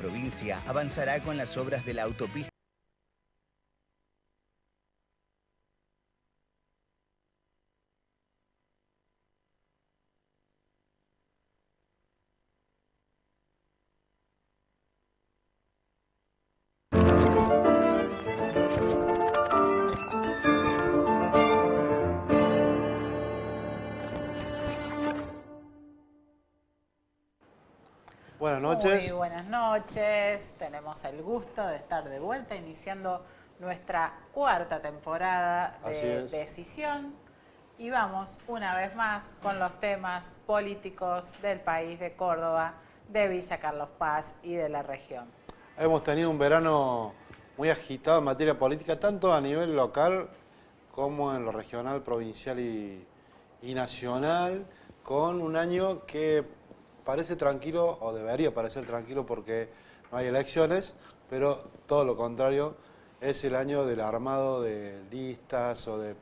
provincia avanzará con las obras de la autopista. Buenas noches. Muy buenas noches. Tenemos el gusto de estar de vuelta iniciando nuestra cuarta temporada de Decisión. Y vamos una vez más con los temas políticos del país de Córdoba, de Villa Carlos Paz y de la región. Hemos tenido un verano muy agitado en materia política, tanto a nivel local como en lo regional, provincial y nacional, con un año que parece tranquilo, o debería parecer tranquilo porque no hay elecciones, pero todo lo contrario, es el año del armado de listas o de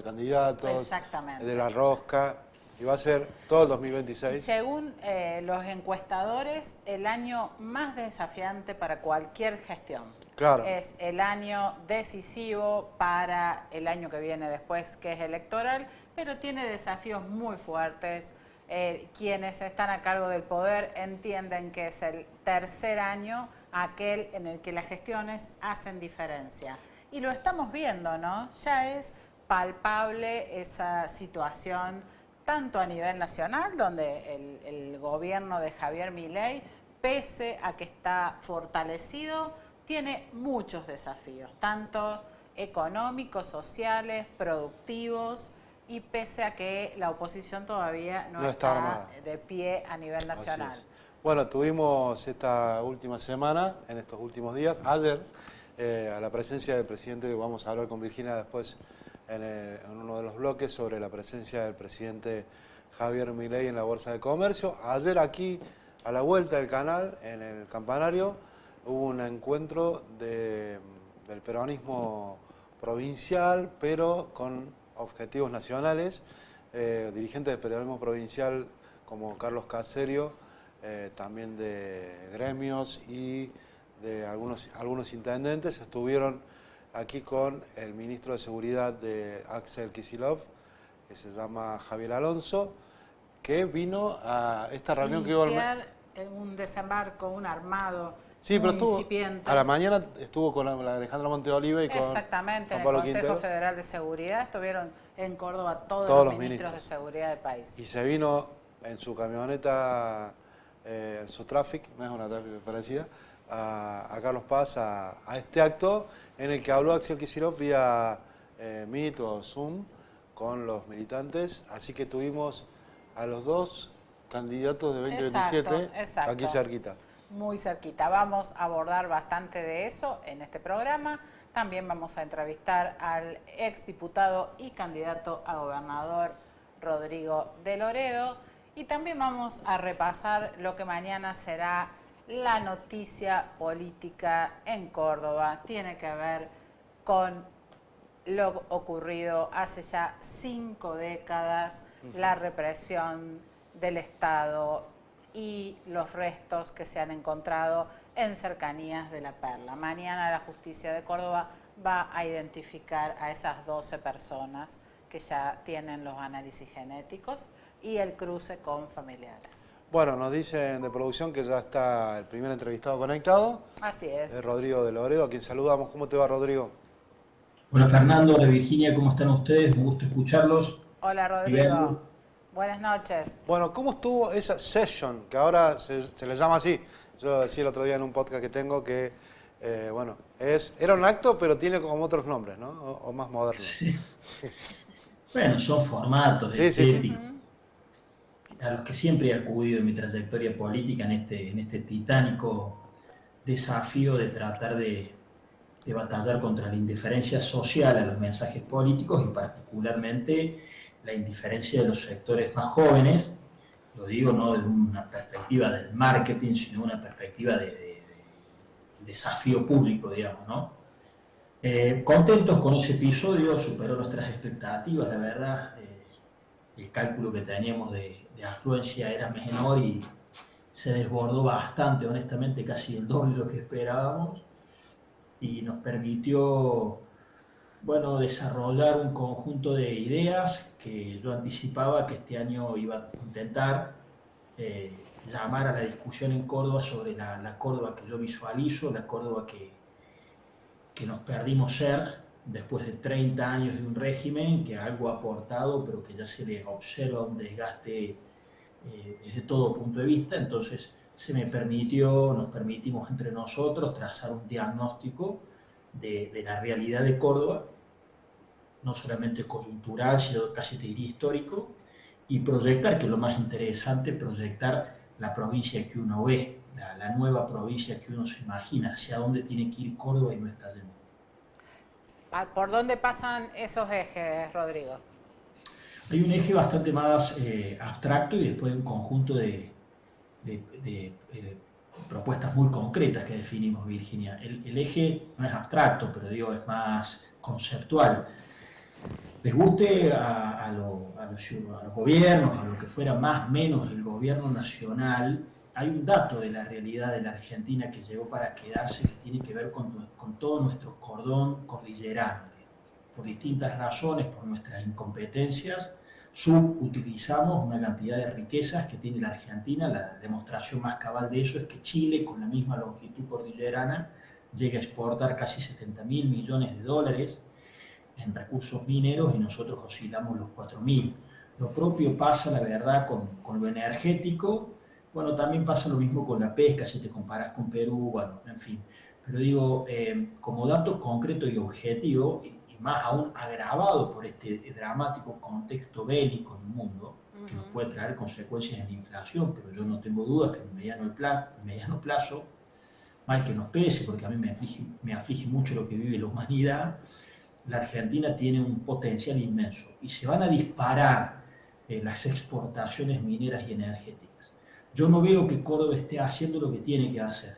candidatos, exactamente, de la rosca, y va a ser todo el 2026. Y según los encuestadores, el año más desafiante para cualquier gestión. Claro. Es el año decisivo para el año que viene después, que es electoral, pero tiene desafíos muy fuertes. Quienes están a cargo del poder entienden que es el tercer año aquel en el que las gestiones hacen diferencia. Y lo estamos viendo, ¿no? Ya es palpable esa situación, tanto a nivel nacional, donde el gobierno de Javier Milei, pese a que está fortalecido, tiene muchos desafíos, tanto económicos, sociales, productivos, y pese a que la oposición todavía no está de pie a nivel nacional. Bueno, tuvimos esta última semana, en estos últimos días, ayer, a la presencia del presidente, que vamos a hablar con Virginia después en uno de los bloques, sobre la presencia del presidente Javier Milei en la Bolsa de Comercio. Ayer aquí, a la vuelta del canal, en el Campanario, hubo un encuentro del peronismo provincial, pero con objetivos nacionales, dirigentes del peronismo provincial como Carlos Caserio, también de gremios y de algunos intendentes, estuvieron aquí con el ministro de Seguridad de Axel Kicillof, que se llama Javier Alonso, que vino a esta reunión que iniciar un desembarco, un armado. Sí, pero estuvo, incipiente. A la mañana estuvo con la Alejandra Monteoliva y con exactamente, Juan en el Pablo Consejo Quintero. Federal de Seguridad estuvieron en Córdoba todos los ministros de seguridad del país. Y se vino en su camioneta, en su Traffic, no es una Traffic parecida, a Carlos Paz a este acto en el que habló Axel Kicillof vía Meet o Zoom con los militantes. Así que tuvimos a los dos candidatos de 2027 exacto. Aquí cerquita. Muy cerquita. Vamos a abordar bastante de eso en este programa. También vamos a entrevistar al exdiputado y candidato a gobernador Rodrigo de Loredo. Y también vamos a repasar lo que mañana será la noticia política en Córdoba. Tiene que ver con lo ocurrido hace ya 5 décadas, la represión del Estado y los restos que se han encontrado en cercanías de La Perla. Mañana la justicia de Córdoba va a identificar a esas 12 personas que ya tienen los análisis genéticos y el cruce con familiares. Bueno, nos dicen de producción que ya está el primer entrevistado conectado. Así es. Rodrigo de Loredo, a quien saludamos. ¿Cómo te va, Rodrigo? Hola, Fernando. Hola, Virginia. ¿Cómo están ustedes? Un gusto escucharlos. Hola, Rodrigo. Buenas noches. Bueno, ¿cómo estuvo esa session, que ahora se le llama así? Yo lo decía el otro día en un podcast que tengo que, era un acto, pero tiene como otros nombres, ¿no? O más modernos. Sí. Bueno, son formatos estéticos a los que siempre he acudido en mi trayectoria política en este titánico desafío de tratar de batallar contra la indiferencia social a los mensajes políticos y particularmente la indiferencia de los sectores más jóvenes. Lo digo no desde una perspectiva del marketing, sino una perspectiva de desafío público, digamos, ¿no? Contentos con ese episodio, superó nuestras expectativas, la verdad. El cálculo que teníamos de afluencia era menor y se desbordó bastante, honestamente, casi el doble de lo que esperábamos, y nos permitió, bueno, desarrollar un conjunto de ideas que yo anticipaba que este año iba a intentar llamar a la discusión en Córdoba sobre la Córdoba que yo visualizo, la Córdoba que nos perdimos ser después de 30 años de un régimen que algo ha aportado, pero que ya se le observa un desgaste desde todo punto de vista. Entonces nos permitimos entre nosotros trazar un diagnóstico de la realidad de Córdoba, no solamente coyuntural, sino casi te diría histórico, y proyectar, que es lo más interesante, proyectar la provincia que uno ve, la nueva provincia que uno se imagina, hacia dónde tiene que ir Córdoba y no está yendo. ¿Por dónde pasan esos ejes, Rodrigo? Hay un eje bastante más abstracto y después un conjunto de propuestas muy concretas que definimos, Virginia. El eje no es abstracto, pero digo, es más conceptual. Les guste a los gobiernos, a lo que fuera más o menos el gobierno nacional, hay un dato de la realidad de la Argentina que llegó para quedarse, que tiene que ver con todo nuestro cordón cordillerano, digamos. Por distintas razones, por nuestras incompetencias, subutilizamos una cantidad de riquezas que tiene la Argentina. La demostración más cabal de eso es que Chile, con la misma longitud cordillerana, llega a exportar casi 70.000 millones de dólares en recursos mineros y nosotros oscilamos los 4.000. Lo propio pasa, la verdad, con lo energético. Bueno, también pasa lo mismo con la pesca, si te comparas con Perú, bueno, en fin. Pero digo, como dato concreto y objetivo, y más aún agravado por este dramático contexto bélico en el mundo, que nos puede traer consecuencias en la inflación, pero yo no tengo dudas que en mediano plazo, mal que nos pese, porque a mí me aflige mucho lo que vive la humanidad, la Argentina tiene un potencial inmenso y se van a disparar las exportaciones mineras y energéticas. Yo no veo que Córdoba esté haciendo lo que tiene que hacer.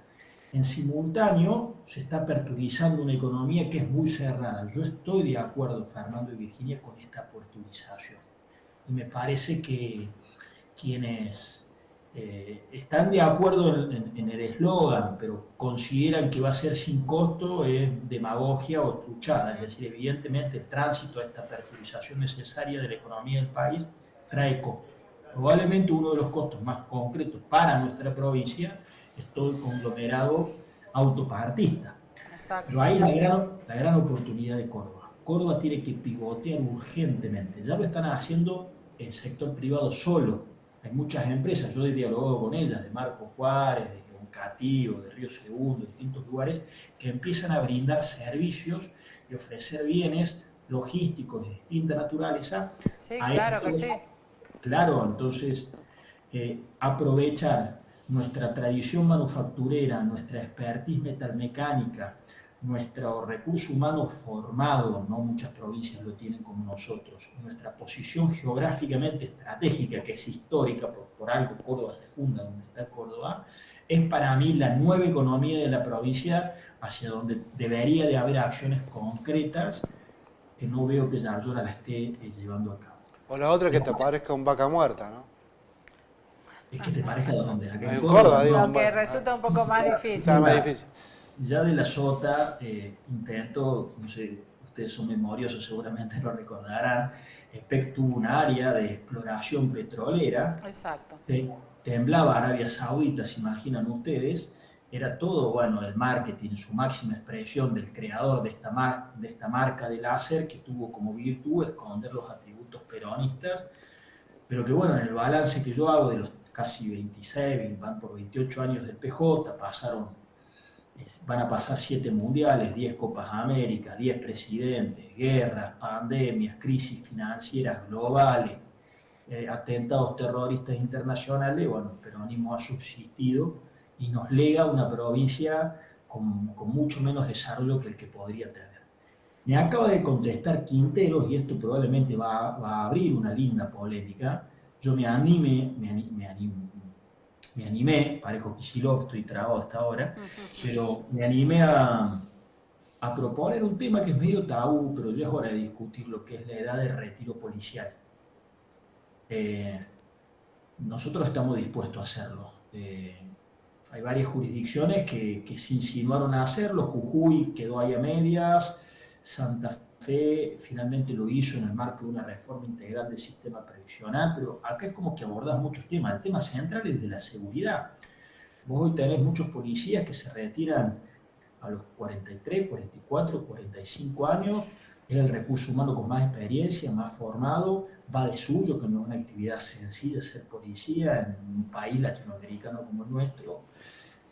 En simultáneo se está aperturizando una economía que es muy cerrada. Yo estoy de acuerdo, Fernando y Virginia, con esta aperturización. Y me parece que quienes están de acuerdo en el eslogan, pero consideran que va a ser sin costo, es demagogia o truchada. Es decir, evidentemente el tránsito a esta aperturización necesaria de la economía del país trae costos. Probablemente uno de los costos más concretos para nuestra provincia es todo el conglomerado autopartista. Exacto. Pero ahí la gran oportunidad de Córdoba. Córdoba tiene que pivotear urgentemente. Ya lo están haciendo el sector privado solo. Hay muchas empresas, yo he dialogado con ellas, de Marco Juárez, de Cativo, de Río Segundo, de distintos lugares, que empiezan a brindar servicios y ofrecer bienes logísticos de distinta naturaleza. Sí, claro que sí. Claro, entonces aprovechar nuestra tradición manufacturera, nuestra expertise metalmecánica, nuestro recurso humano formado, no muchas provincias lo tienen como nosotros, nuestra posición geográficamente estratégica, que es histórica, por algo Córdoba se funda donde está Córdoba, es para mí la nueva economía de la provincia hacia donde debería de haber acciones concretas que no veo que Yarlora la esté llevando a cabo. O la otra que te parezca un vaca muerta, ¿no? Es que te parezca donde acá en Córdoba, digo, lo que resulta un poco más difícil. Está más difícil. Ya de la Sota intento, no sé, ustedes son memoriosos, seguramente lo recordarán, SPEC tuvo un área de exploración petrolera. Exacto. Temblaba Arabia Saudita, se imaginan ustedes, era todo, bueno, el marketing, su máxima expresión del creador de esta marca de láser, que tuvo como virtud esconder los atributos peronistas, pero que bueno, en el balance que yo hago de los casi 26, van por 28 años del PJ, van a pasar 7 mundiales, 10 Copas América, 10 presidentes, guerras, pandemias, crisis financieras globales, atentados terroristas internacionales. Bueno, el peronismo ha subsistido y nos lega una provincia con mucho menos desarrollo que el que podría tener. Me acaba de contestar Quinteros, y esto probablemente va a abrir una linda polémica. Yo me animé, parejo Kicillof, estoy trabado hasta ahora, pero me animé a proponer un tema que es medio tabú, pero ya es hora de discutir lo que es la edad de retiro policial. Nosotros estamos dispuestos a hacerlo. Hay varias jurisdicciones que se insinuaron a hacerlo. Jujuy quedó ahí a medias. Santa Fe finalmente lo hizo en el marco de una reforma integral del sistema previsional, pero acá es como que abordás muchos temas. El tema central es de la seguridad. Vos hoy tenés muchos policías que se retiran a los 43, 44, 45 años, es el recurso humano con más experiencia, más formado, va de suyo, que no es una actividad sencilla ser policía en un país latinoamericano como el nuestro,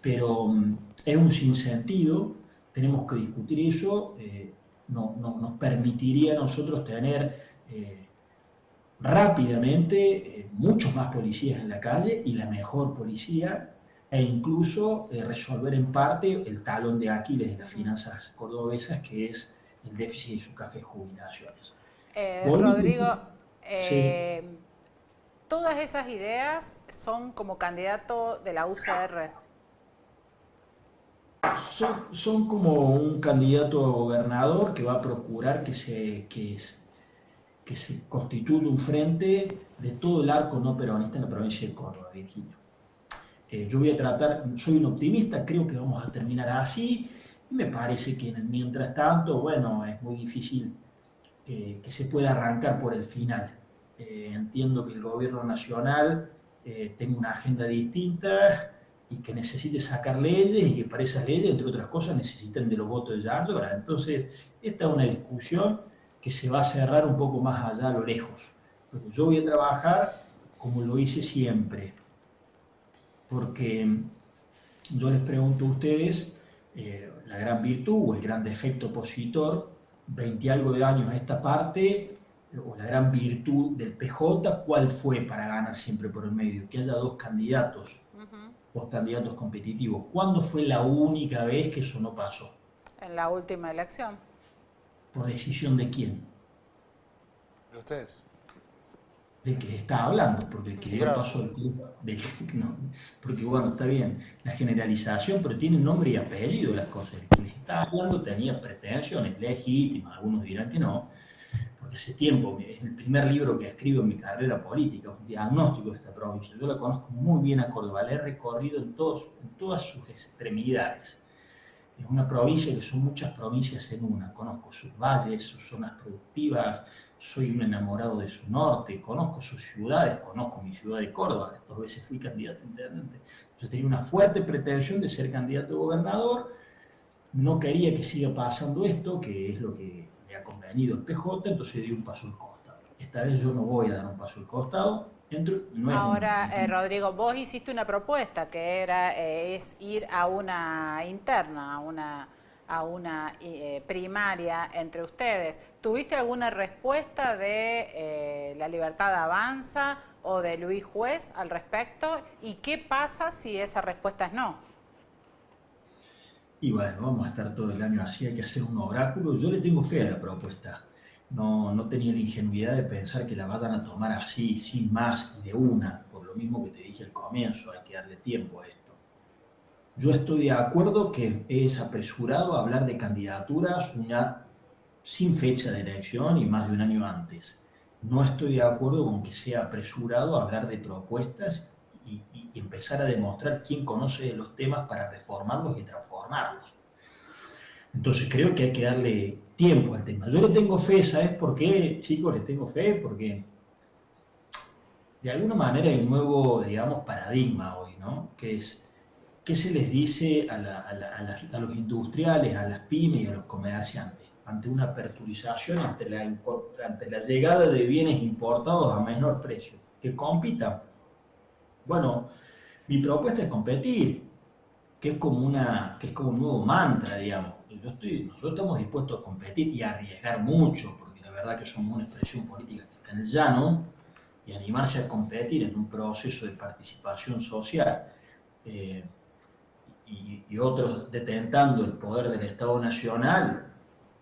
pero es un sinsentido, tenemos que discutir eso, nos permitiría a nosotros tener rápidamente muchos más policías en la calle y la mejor policía, e incluso resolver en parte el talón de Aquiles de las finanzas cordobesas, que es el déficit de su caja de jubilaciones. Rodrigo, sí. todas esas ideas son como candidato de la UCR. Son como un candidato a gobernador que va a procurar que se constituya un frente de todo el arco no peronista en la provincia de Córdoba, Virginia. Yo voy a tratar, soy un optimista, creo que vamos a terminar así, y me parece que mientras tanto, bueno, es muy difícil que se pueda arrancar por el final. Entiendo que el gobierno nacional tenga una agenda distinta y que necesite sacar leyes y que para esas leyes, entre otras cosas, necesiten de los votos de Yardora. Entonces, esta es una discusión que se va a cerrar un poco más allá a lo lejos. Pero yo voy a trabajar como lo hice siempre, porque yo les pregunto a ustedes, la gran virtud o el gran defecto opositor, 20 y algo de años a esta parte, o la gran virtud del PJ, ¿cuál fue para ganar siempre por el medio? Que haya dos candidatos competitivos. ¿Cuándo fue la única vez que eso no pasó? En la última elección. ¿Por decisión de quién? ¿De ustedes? Del que está hablando, porque el que dio paso no, porque bueno, está bien, la generalización, pero tiene nombre y apellido las cosas. El que les está hablando tenía pretensiones legítimas, algunos dirán que no, porque hace tiempo, es el primer libro que escribo en mi carrera política, un diagnóstico de esta provincia. Yo la conozco muy bien a Córdoba, la he recorrido en todas sus extremidades. Es una provincia que son muchas provincias en una. Conozco sus valles, sus zonas productivas, soy un enamorado de su norte, conozco sus ciudades, conozco mi ciudad de Córdoba, 2 veces fui candidato a intendente. Yo tenía una fuerte pretensión de ser candidato a gobernador, no quería que siga pasando esto, que es lo que le ha convenido al PJ, entonces di un paso al costado. Esta vez yo no voy a dar un paso al costado. Ahora, Rodrigo, vos hiciste una propuesta que es ir a una interna, a una primaria entre ustedes. ¿Tuviste alguna respuesta de La Libertad Avanza o de Luis Juez al respecto? ¿Y qué pasa si esa respuesta es no? Y bueno, vamos a estar todo el año así, hay que hacer un oráculo. Yo le tengo fe a la propuesta. No tenía la ingenuidad de pensar que la vayan a tomar así, sin más y de una, por lo mismo que te dije al comienzo, hay que darle tiempo a esto. Yo estoy de acuerdo que es apresurado hablar de candidaturas sin fecha de elección y más de un año antes. No estoy de acuerdo con que sea apresurado hablar de propuestas y empezar a demostrar quién conoce los temas para reformarlos y transformarlos. Entonces creo que hay que darle tiempo al tema. Yo le tengo fe, ¿sabes por qué, chicos? Le tengo fe porque de alguna manera hay un nuevo, digamos, paradigma hoy, ¿no? Que es, ¿qué se les dice a los industriales, a las pymes y a los comerciantes ante una aperturización, ante la llegada de bienes importados a menor precio? Que compitan. Bueno, mi propuesta es competir, que es como un nuevo mantra, digamos. Nosotros estamos dispuestos a competir y a arriesgar mucho, porque la verdad que somos una expresión política que está en el llano, y animarse a competir en un proceso de participación social, y otros detentando el poder del Estado Nacional,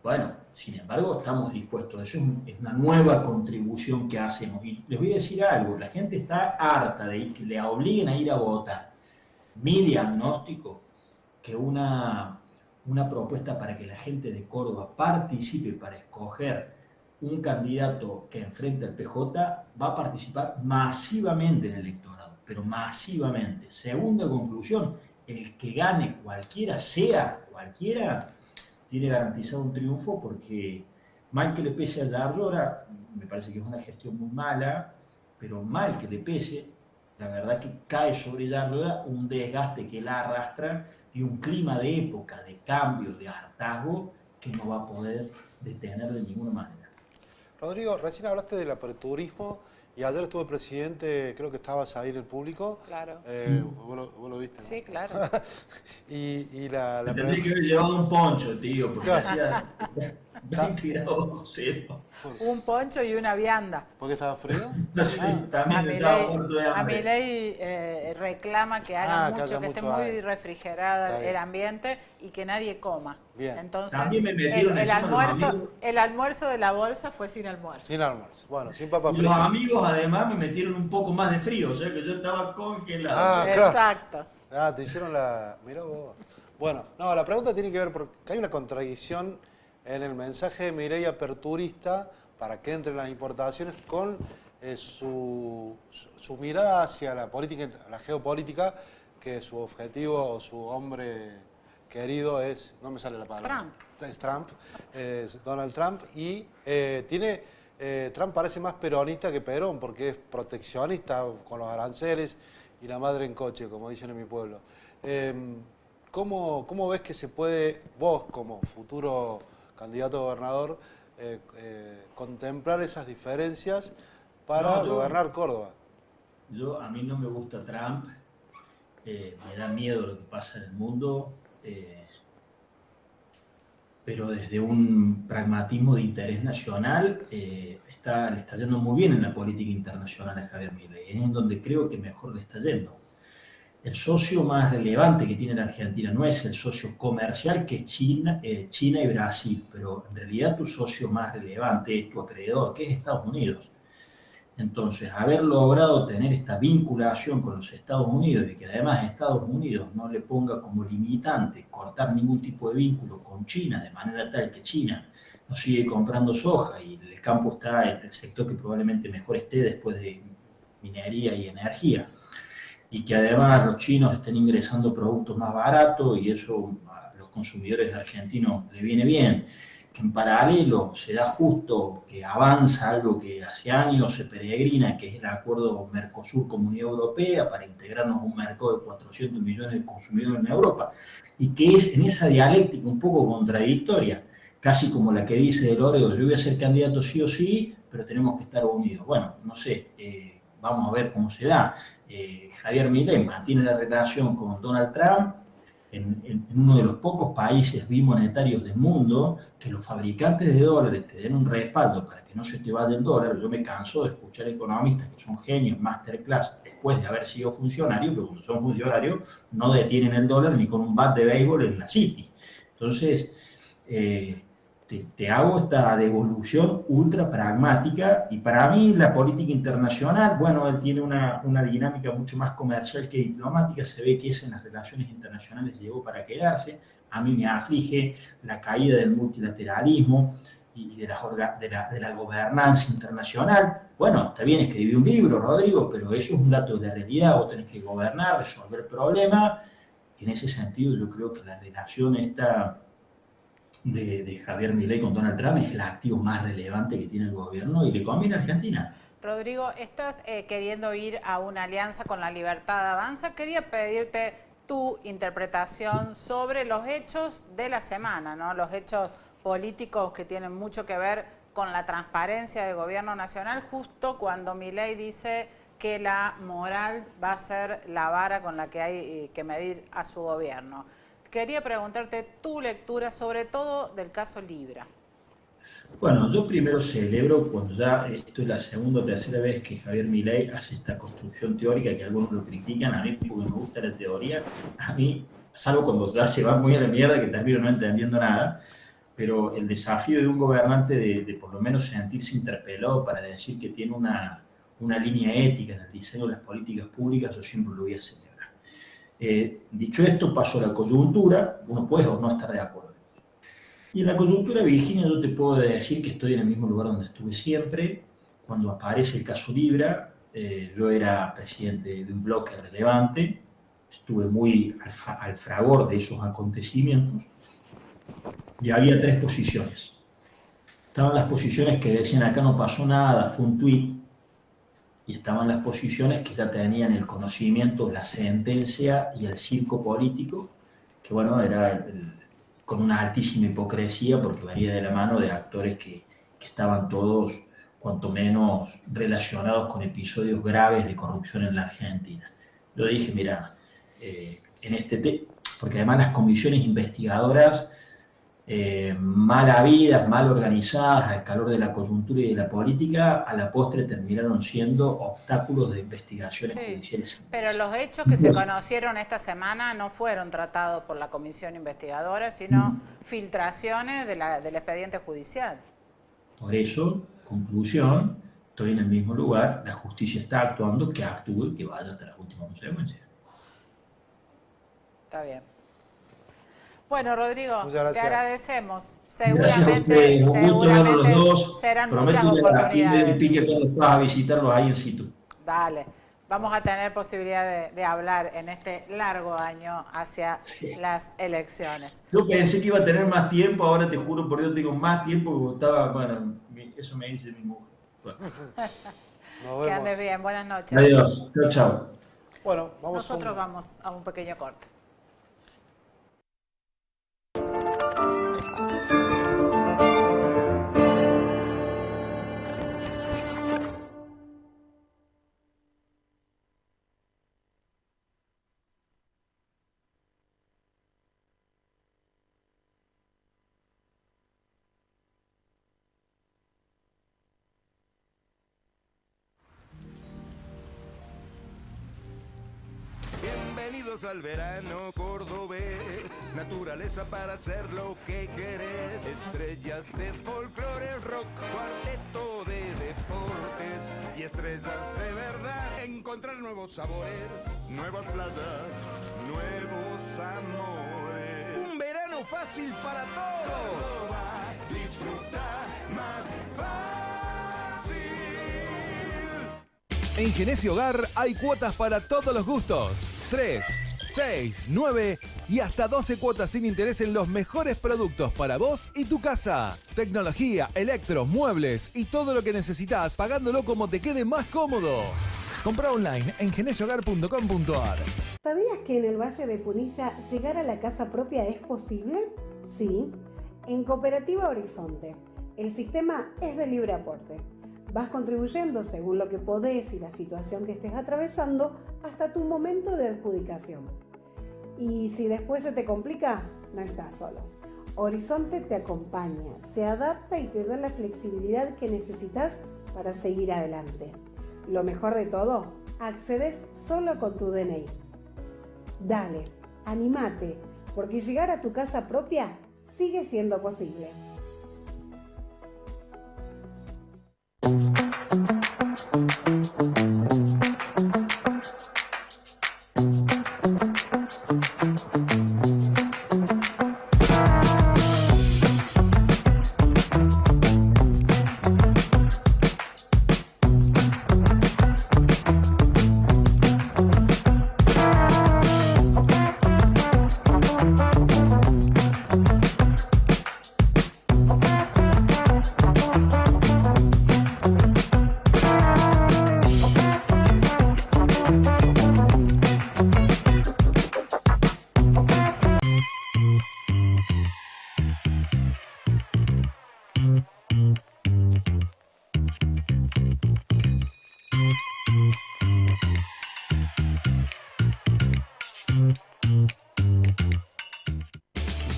bueno, sin embargo estamos dispuestos. Eso es una nueva contribución que hacemos. Y les voy a decir algo, la gente está harta de que le obliguen a ir a votar. Mi diagnóstico, que una propuesta para que la gente de Córdoba participe para escoger un candidato que enfrente al PJ, va a participar masivamente en el electorado. pero masivamente. Segunda conclusión, el que gane cualquiera, sea cualquiera, tiene garantizado un triunfo, porque mal que le pese a Yarlora, me parece que es una gestión muy mala, pero mal que le pese, la verdad que cae sobre Yarlora un desgaste que la arrastra y un clima de época, de cambio, de hartazgo, que no va a poder detener de ninguna manera. Rodrigo, recién hablaste del aperturismo y ayer estuvo el presidente, creo que estabas ahí en el público. Claro. Vos lo viste, ¿no? Sí, claro. y la Tendría que haber llevado un poncho, tío, porque hacía 20 grados cero. Un poncho y una vianda. ¿Por qué estaba frío? No sé, también estaba muerto de a hambre. Milei reclama que hagan que mucho, haya que esté mucho muy aire. refrigerada el ambiente y que nadie coma. Bien. Entonces, También me metieron encima los amigos. el almuerzo de la bolsa fue sin almuerzo. Sin almuerzo. Bueno, sin papas Y los fritas. amigos además me metieron un poco más de frío, o sea que yo estaba congelado. Ah, claro. Exacto. Te hicieron la... Mirá vos. Bueno, no, la pregunta tiene que ver porque hay una contradicción en el mensaje de Milei aperturista para que entren las importaciones con su mirada hacia la política, la geopolítica, que su objetivo o su hombre querido es, no me sale la palabra. Trump. Es Trump, es Donald Trump, y Trump parece más peronista que Perón, porque es proteccionista con los aranceles y la madre en coche, como dicen en mi pueblo. ¿Cómo ves que se puede, vos como futuro candidato a gobernador, contemplar esas diferencias para gobernar Córdoba? A mí no me gusta Trump, me da miedo lo que pasa en el mundo, pero desde un pragmatismo de interés nacional le está yendo muy bien en la política internacional a Javier Milei, es en donde creo que mejor le está yendo. El socio más relevante que tiene la Argentina no es el socio comercial, que es China y Brasil, pero en realidad tu socio más relevante es tu acreedor, que es Estados Unidos. Entonces, haber logrado tener esta vinculación con los Estados Unidos y que además Estados Unidos no le ponga como limitante cortar ningún tipo de vínculo con China, de manera tal que China no sigue comprando soja y el campo está en el sector que probablemente mejor esté después de minería y energía, y que además los chinos estén ingresando productos más baratos y eso a los consumidores argentinos le viene bien, que en paralelo se da justo que avanza algo que hace años se peregrina, que es el acuerdo Mercosur-Comunidad Europea para integrarnos a un mercado de 400 millones de consumidores en Europa, y que es en esa dialéctica un poco contradictoria, casi como la que dice el Oreo, yo voy a ser candidato sí o sí, pero tenemos que estar unidos. Bueno, no sé, vamos a ver cómo se da. Javier Milei mantiene la relación con Donald Trump en uno de los pocos países bimonetarios del mundo que los fabricantes de dólares te den un respaldo para que no se te vaya el dólar. Yo me canso de escuchar economistas que son genios, masterclass, después de haber sido funcionarios, pero cuando son funcionarios no detienen el dólar ni con un bat de béisbol en la City. Entonces, te hago esta devolución ultra pragmática, y para mí la política internacional, bueno, él tiene una dinámica mucho más comercial que diplomática, se ve que esa en las relaciones internacionales llegó para quedarse. A mí me aflige la caída del multilateralismo y de la gobernanza internacional. Bueno, está bien escribir un libro, Rodrigo, pero eso es un dato de la realidad, vos tenés que gobernar, resolver problemas, y en ese sentido yo creo que la relación esta de Javier Milei con Donald Trump es el activo más relevante que tiene el gobierno y le conviene a Argentina. Rodrigo, estás queriendo ir a una alianza con La Libertad Avanza. Quería pedirte tu interpretación sobre los hechos de la semana, ¿no? Los hechos políticos que tienen mucho que ver con la transparencia del gobierno nacional, justo cuando Milei dice que la moral va a ser la vara con la que hay que medir a su gobierno. Quería preguntarte tu lectura, sobre todo del caso Libra. Bueno, yo primero celebro cuando ya esto es la segunda o tercera vez que Javier Milei hace esta construcción teórica, que algunos lo critican, a mí porque me gusta la teoría, a mí, salvo cuando ya se va muy a la mierda que termino no entendiendo nada, pero el desafío de un gobernante de por lo menos sentirse interpelado para decir que tiene una línea ética en el diseño de las políticas públicas, yo siempre lo voy a celebrar. Dicho esto, paso a la coyuntura, uno puede o no estar de acuerdo. Y en la coyuntura, Virginia, yo te puedo decir que estoy en el mismo lugar donde estuve siempre. Cuando aparece el caso Libra, yo era presidente de un bloque relevante, estuve muy al fragor de esos acontecimientos, y había 3 posiciones. Estaban las posiciones que decían acá no pasó nada, fue un tuit, y estaban las posiciones que ya tenían el conocimiento, la sentencia y el circo político, que bueno, era con una altísima hipocresía porque venía de la mano de actores que estaban todos, cuanto menos, relacionados con episodios graves de corrupción en la Argentina. Yo dije, mira, porque además las comisiones investigadoras mal habidas, mal organizadas, al calor de la coyuntura y de la política, a la postre terminaron siendo obstáculos de investigaciones judiciales. Pero los hechos que se conocieron esta semana no fueron tratados por la comisión investigadora, sino filtraciones del expediente judicial. Por eso, conclusión, estoy en el mismo lugar, la justicia está actuando, que actúe y que vaya hasta las últimas consecuencias. Está bien. Bueno, Rodrigo, te agradecemos. Seguramente los dos. Serán Prometo muchas oportunidades. Que cuando vas a visitarlos ahí in situ. Dale, vamos a tener posibilidad de hablar en este largo año hacia las elecciones. Yo pensé que iba a tener más tiempo, ahora te juro por Dios tengo más tiempo porque estaba, bueno, eso me dice mi mujer. Bueno. Que andes bien, buenas noches. Adiós, chao. Bueno, nosotros vamos a un pequeño corte. Bienvenidos al verano cordobés, naturaleza para hacer lo que querés, estrellas de folclore, rock, cuarteto de deportes y estrellas de verdad. Encontrar nuevos sabores, nuevas playas, nuevos amores. Un verano fácil para todos. Córdoba, disfruta más fácil. En Genesio Hogar hay cuotas para todos los gustos. 3, 6, 9 y hasta 12 cuotas sin interés en los mejores productos para vos y tu casa. Tecnología, electro, muebles y todo lo que necesitas pagándolo como te quede más cómodo. Compra online en genesiohogar.com.ar. ¿Sabías que en el Valle de Punilla llegar a la casa propia es posible? Sí, en Cooperativa Horizonte. El sistema es de libre aporte. Vas contribuyendo según lo que podés y la situación que estés atravesando hasta tu momento de adjudicación. Y si después se te complica, no estás solo. Horizonte te acompaña, se adapta y te da la flexibilidad que necesitas para seguir adelante. Lo mejor de todo, accedes solo con tu DNI. Dale, anímate, porque llegar a tu casa propia sigue siendo posible.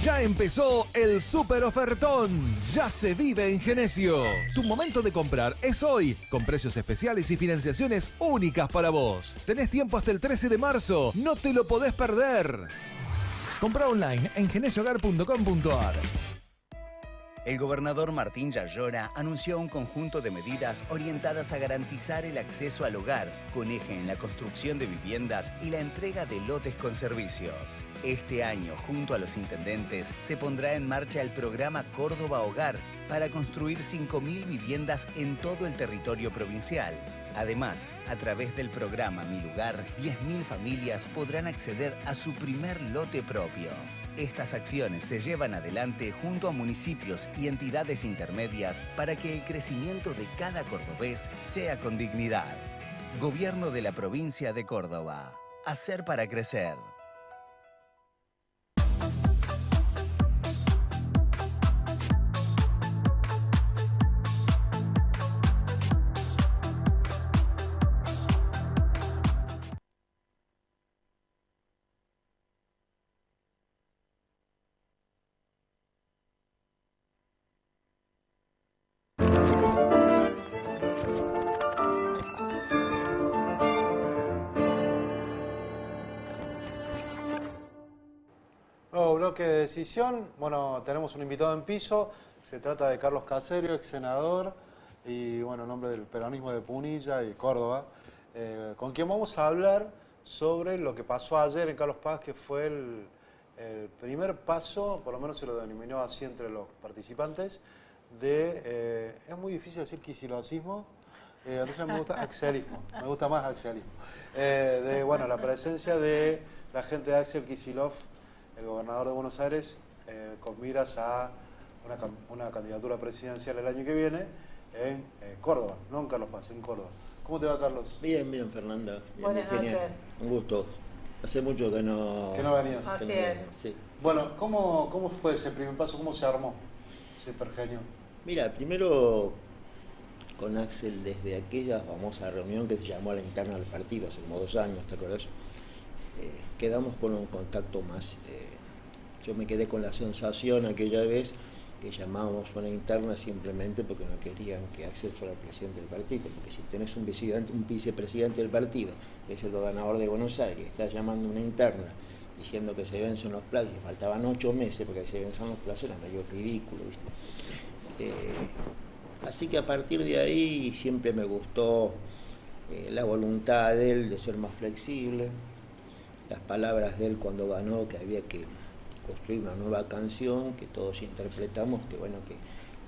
Ya empezó el super ofertón. Ya se vive en Genesio. Tu momento de comprar es hoy, con precios especiales y financiaciones únicas para vos. Tenés tiempo hasta el 13 de marzo. No te lo podés perder. Compra online en genesiohogar.com.ar. El gobernador Martín Yayora anunció un conjunto de medidas orientadas a garantizar el acceso al hogar, con eje en la construcción de viviendas y la entrega de lotes con servicios. Este año, junto a los intendentes, se pondrá en marcha el programa Córdoba Hogar para construir 5.000 viviendas en todo el territorio provincial. Además, a través del programa Mi Lugar, 10.000 familias podrán acceder a su primer lote propio. Estas acciones se llevan adelante junto a municipios y entidades intermedias para que el crecimiento de cada cordobés sea con dignidad. Gobierno de la provincia de Córdoba. Hacer para crecer. Nuevo bloque de decisión. Bueno, tenemos un invitado en piso. Se trata de Carlos Caserio, ex senador y, bueno, en nombre del peronismo de Punilla y Córdoba, con quien vamos a hablar sobre lo que pasó ayer en Carlos Paz, que fue el primer paso, por lo menos se lo denominó así entre los participantes, de, es muy difícil decir kicillovismo, entonces me gusta axelismo, me gusta más axelismo, de, bueno, la presencia de la gente de Axel Kicillof, el gobernador de Buenos Aires, con miras a una candidatura presidencial el año que viene en Córdoba, no en Carlos Paz, en Córdoba. ¿Cómo te va, Carlos? Bien, bien, Fernanda. Bien, Buenas genial. noches. Un gusto. Hace mucho que no venías. Así es. Sí. Bueno, ¿cómo fue ese primer paso? ¿Cómo se armó ese pergenio? Mira, primero con Axel, desde aquella famosa reunión que se llamó a la interna del partido, hace como 2 años, ¿te acuerdas? Quedamos con un contacto más. Yo me quedé con la sensación aquella vez que llamábamos una interna simplemente porque no querían que Axel fuera el presidente del partido, porque si tenés un vicepresidente del partido, que es el gobernador de Buenos Aires, estás llamando una interna diciendo que se vencen los plazos, y faltaban 8 meses porque se vencen los plazos, era medio ridículo, ¿viste? Así que a partir de ahí siempre me gustó la voluntad de él de ser más flexible, las palabras de él cuando ganó, que había que construir una nueva canción, que todos interpretamos, que bueno, que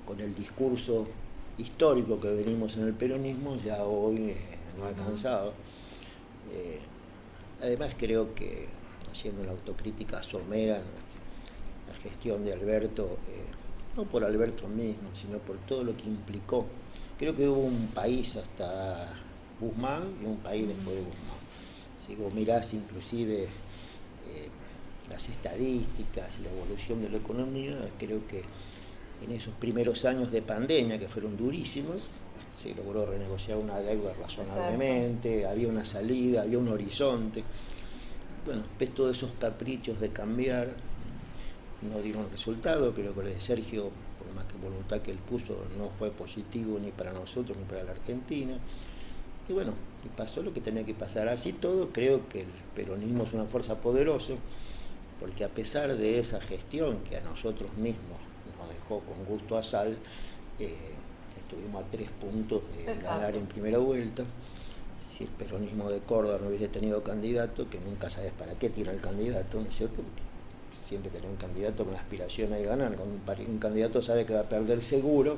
con el discurso histórico que venimos en el peronismo ya hoy no ha alcanzado. Además creo que, haciendo una autocrítica somera, la gestión de Alberto, no por Alberto mismo, sino por todo lo que implicó. Creo que hubo un país hasta Guzmán y un país después de Guzmán. Si vos mirás inclusive las estadísticas y la evolución de la economía, creo que en esos primeros años de pandemia, que fueron durísimos, se logró renegociar una deuda razonablemente, exacto, había una salida, había un horizonte. Bueno, ves todos esos caprichos de cambiar, no dieron resultado. Creo que lo de Sergio, por más que voluntad que él puso, no fue positivo ni para nosotros ni para la Argentina. Y bueno, y pasó lo que tenía que pasar. Así todo, creo que el peronismo es una fuerza poderosa, porque a pesar de esa gestión que a nosotros mismos nos dejó con gusto a sal, estuvimos a 3 puntos de ganar en primera vuelta. Si el peronismo de Córdoba no hubiese tenido candidato, que nunca sabes para qué tiene el candidato, ¿no es cierto? Porque siempre tener un candidato con aspiración de ganar, con un candidato sabe que va a perder seguro.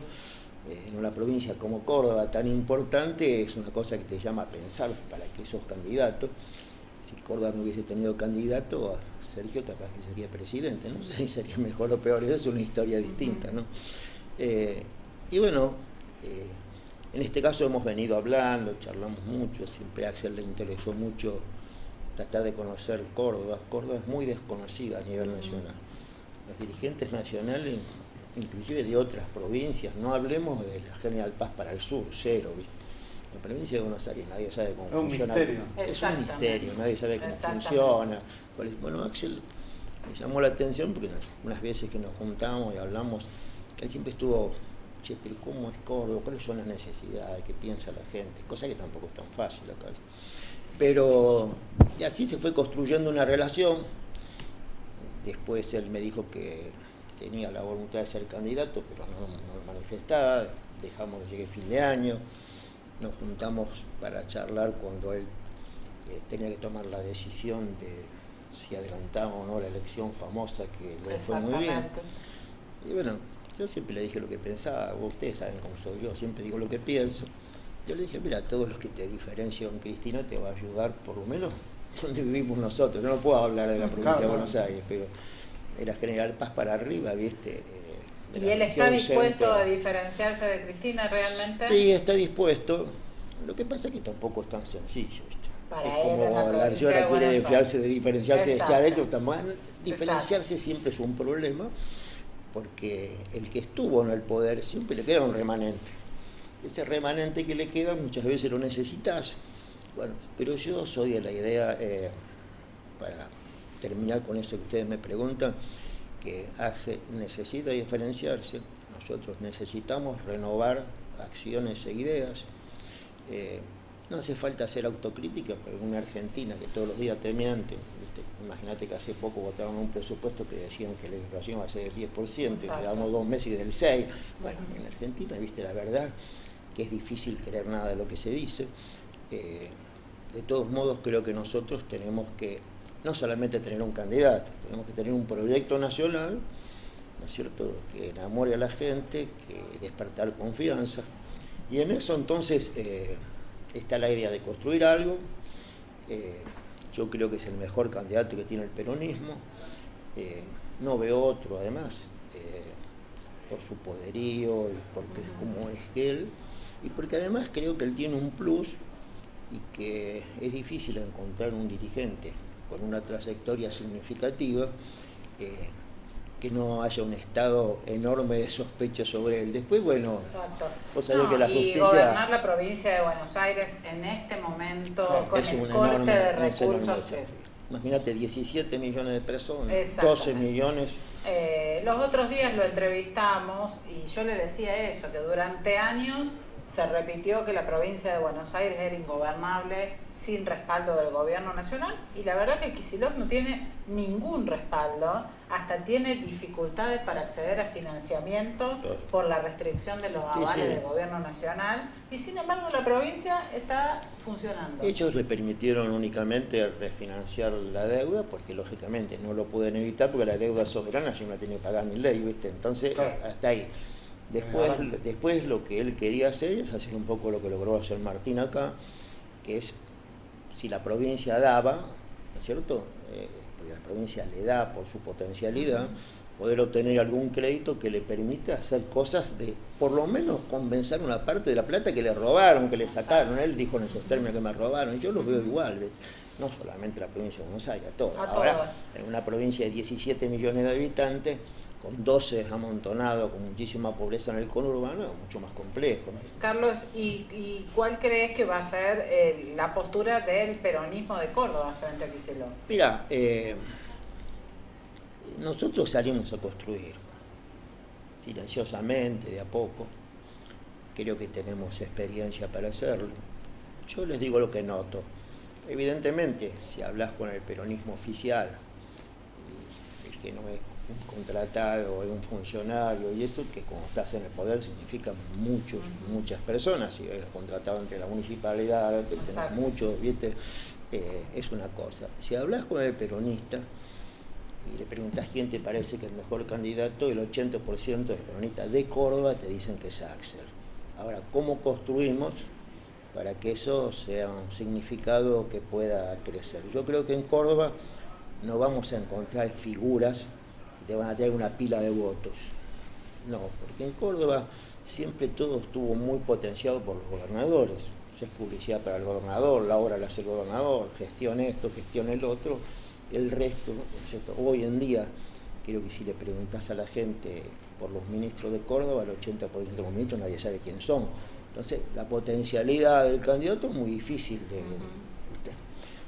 En una provincia como Córdoba tan importante es una cosa que te llama a pensar para que esos candidatos, si Córdoba no hubiese tenido candidato, a Sergio capaz que sería presidente, no sé si sería mejor o peor, eso es una historia distinta, ¿no? Y bueno, en este caso hemos venido hablando, charlamos mucho, siempre a Axel le interesó mucho tratar de conocer Córdoba. Córdoba es muy desconocida a nivel nacional. Los dirigentes nacionales, inclusive de otras provincias, no hablemos de la General Paz para el sur, 0, ¿viste? La provincia de Buenos Aires nadie sabe cómo funciona. Es un misterio, nadie sabe cómo funciona. Bueno, Axel me llamó la atención porque unas veces que nos juntamos y hablamos, él siempre estuvo, che, pero ¿cómo es Córdoba? ¿Cuáles son las necesidades? ¿Qué piensa la gente? Cosa que tampoco es tan fácil acá. Pero y así se fue construyendo una relación. Después él me dijo que tenía la voluntad de ser candidato, pero no lo manifestaba. Dejamos que llegue fin de año. Nos juntamos para charlar cuando él tenía que tomar la decisión de si adelantaba o no la elección famosa, que le fue muy bien. Y bueno, yo siempre le dije lo que pensaba. Ustedes saben cómo soy yo, siempre digo lo que pienso. Yo le dije, mira, todos los que te diferencian con Cristina te va a ayudar, por lo menos donde vivimos nosotros. No puedo hablar de la provincia de Buenos Aires, pero era General Paz para arriba, ¿viste? ¿Y él está dispuesto a diferenciarse de Cristina realmente? Sí, está dispuesto. Lo que pasa es que tampoco es tan sencillo, ¿viste? Para es como la Llora quiere diferenciarse de Schiaretti. Diferenciarse siempre es un problema, porque el que estuvo en el poder siempre le queda un remanente. Ese remanente que le queda muchas veces lo necesitas. Bueno, pero yo soy de la idea, para terminar con eso que ustedes me preguntan, que necesita diferenciarse. Nosotros necesitamos renovar acciones e ideas. No hace falta hacer autocrítica, pero una Argentina que todos los días te mienten, ¿viste? Imagínate que hace poco votaron un presupuesto que decían que la inflación va a ser del 10%, llevamos 2 meses y del 6%. Bueno, en Argentina, viste, la verdad que es difícil creer nada de lo que se dice. De todos modos, creo que nosotros tenemos que no solamente tener un candidato, tenemos que tener un proyecto nacional, ¿no es cierto?, que enamore a la gente, que despertar confianza. Y en eso entonces está la idea de construir algo. Yo creo que es el mejor candidato que tiene el peronismo. No veo otro, además, por su poderío y porque es como es él. Y porque además creo que él tiene un plus y que es difícil encontrar un dirigente con una trayectoria significativa que no haya un estado enorme de sospecha sobre él. Después, bueno, vos sabés que la justicia... Y gobernar la provincia de Buenos Aires en este momento, claro, con el corte de recursos... Imagínate, 17 millones de personas, 12 millones... los otros días lo entrevistamos y yo le decía eso, que durante años se repitió que la provincia de Buenos Aires era ingobernable sin respaldo del gobierno nacional, y la verdad que Kicillof no tiene ningún respaldo, hasta tiene dificultades para acceder a financiamiento por la restricción de los avales del gobierno nacional, y sin embargo la provincia está funcionando. Ellos le permitieron únicamente refinanciar la deuda, porque lógicamente no lo pueden evitar, porque la deuda soberana si no la tiene que pagar ni ley, ¿viste? Entonces, hasta ahí. Después lo que él quería hacer es hacer un poco lo que logró hacer Martín acá, que es, si la provincia daba, ¿no es cierto?, porque la provincia le da por su potencialidad, poder obtener algún crédito que le permita hacer cosas de, por lo menos, compensar una parte de la plata que le robaron, que le sacaron. Él dijo en esos términos que me robaron, y yo lo veo igual, ¿ves? No solamente la provincia de Buenos Aires, a todos. Ahora, en una provincia de 17 millones de habitantes, con 12 amontonados, con muchísima pobreza en el conurbano, es mucho más complejo, ¿no? Carlos, ¿y cuál crees que va a ser la postura del peronismo de Córdoba frente a Kicillof? Mira, nosotros salimos a construir silenciosamente, de a poco. Creo que tenemos experiencia para hacerlo. Yo les digo lo que noto. Evidentemente, si hablas con el peronismo oficial, y el que no es un contratado, es un funcionario, y eso que como estás en el poder significa muchas personas, si eres contratado entre la municipalidad, tenés muchos, ¿viste? Es una cosa. Si hablas con el peronista y le preguntas quién te parece que es el mejor candidato, el 80% de los peronistas de Córdoba te dicen que es Axel. Ahora, ¿cómo construimos para que eso sea un significado que pueda crecer? Yo creo que en Córdoba no vamos a encontrar figuras que te van a traer una pila de votos. No, porque en Córdoba siempre todo estuvo muy potenciado por los gobernadores. Es publicidad para el gobernador, la obra la hace el gobernador, gestión esto, gestión el otro. El resto, ¿cierto? Hoy en día, creo que si le preguntas a la gente por los ministros de Córdoba, el 80% de los ministros nadie sabe quién son. Entonces, la potencialidad del candidato es muy difícil de...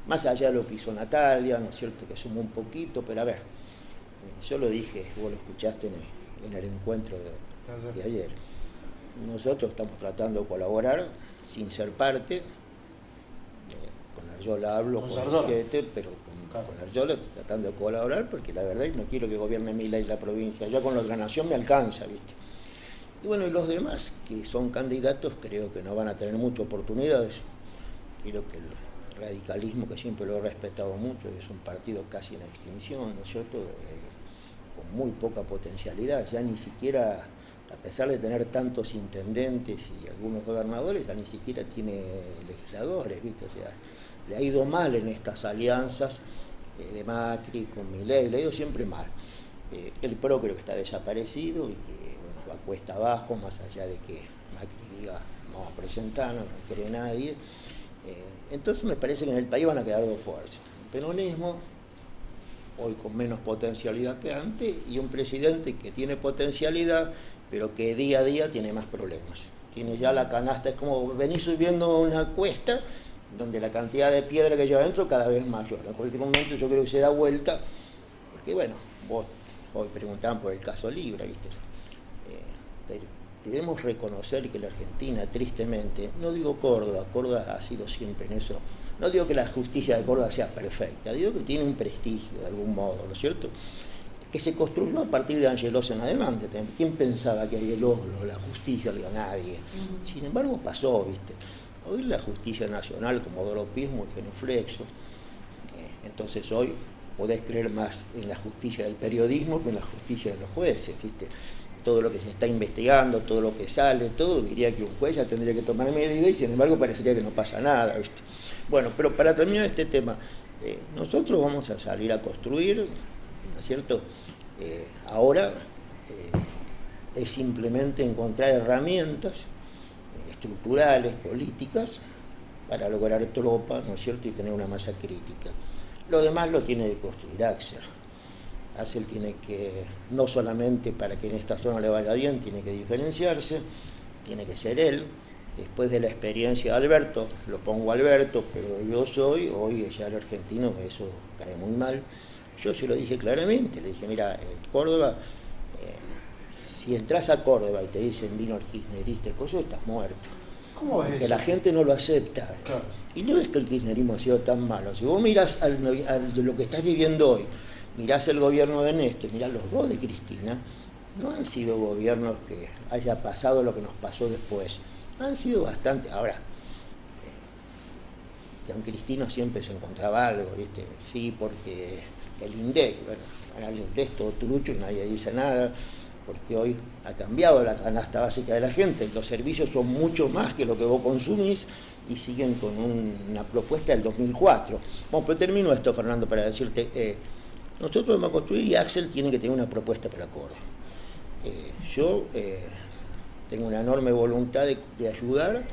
Más allá de lo que hizo Natalia, ¿no es cierto?, que sumó un poquito, pero a ver, yo lo dije, vos lo escuchaste en el encuentro de ayer. Nosotros estamos tratando de colaborar sin ser parte. Con Arjola hablo, con Arquete, pero con Arjola estoy tratando de colaborar, porque la verdad no quiero que gobierne Milei la provincia. Yo con la otra nación me alcanza, ¿viste? Y bueno, y los demás que son candidatos creo que no van a tener muchas oportunidades. Creo que el radicalismo, que siempre lo he respetado mucho, es un partido casi en extinción, ¿no es cierto?, con muy poca potencialidad, ya ni siquiera a pesar de tener tantos intendentes y algunos gobernadores, ya ni siquiera tiene legisladores, ¿viste? O sea, le ha ido mal en estas alianzas de Macri con Milei, le ha ido siempre mal. El PRO creo que está desaparecido y que bueno, va cuesta abajo, más allá de que Macri diga vamos a presentarnos, no quiere nadie. Entonces me parece que en el país van a quedar dos fuerzas. El peronismo, hoy con menos potencialidad que antes, y un presidente que tiene potencialidad, pero que día a día tiene más problemas. Tiene ya la canasta, es como venir subiendo una cuesta, donde la cantidad de piedra que lleva adentro cada vez es mayor. En cualquier momento yo creo que se da vuelta, porque bueno, vos hoy preguntaban por el caso Libra, ¿viste? Debemos reconocer que la Argentina, tristemente, no digo Córdoba, Córdoba ha sido siempre en eso, no digo que la justicia de Córdoba sea perfecta, digo que tiene un prestigio de algún modo, ¿no es cierto? Que se construyó a partir de Angelos en adelante. ¿Quién pensaba que Angelos, la justicia, a nadie? Sin embargo pasó, ¿viste? Hoy la justicia nacional, como doropismo y genuflexo, entonces hoy podés creer más en la justicia del periodismo que en la justicia de los jueces, ¿viste? Todo lo que se está investigando, todo lo que sale, todo, diría que un juez ya tendría que tomar medida y sin embargo parecería que no pasa nada, ¿viste? Bueno, pero para terminar este tema, nosotros vamos a salir a construir, ¿no es cierto? Ahora es simplemente encontrar herramientas estructurales, políticas, para lograr tropa, ¿no es cierto?, y tener una masa crítica. Lo demás lo tiene que construir Axel. Axel tiene que, no solamente para que en esta zona le vaya bien, tiene que diferenciarse, tiene que ser él. Después de la experiencia de Alberto, lo pongo a Alberto, pero yo soy, hoy ya el argentino, eso cae muy mal. Yo se lo dije claramente, le dije, mira, Córdoba, si entras a Córdoba y te dicen vino el kirchnerista, estás muerto. ¿Cómo es porque eso? la gente no lo acepta. Claro. Y no es que el kirchnerismo ha sido tan malo. Si vos mirás de lo que estás viviendo hoy, mirás el gobierno de Néstor, mirás los dos de Cristina, no han sido gobiernos que haya pasado lo que nos pasó después. Han sido bastante. Ahora, que aunque Cristina siempre se encontraba algo, ¿viste? Sí, porque el INDEC, bueno, ahora el INDEC es todo trucho y nadie dice nada, porque hoy ha cambiado la canasta básica de la gente, los servicios son mucho más que lo que vos consumís y siguen con una propuesta del 2004. Bueno, pero termino esto, Fernando, para decirte, nosotros vamos a construir y Axel tiene que tener una propuesta para Córdoba. Yo tengo una enorme voluntad de ayudar,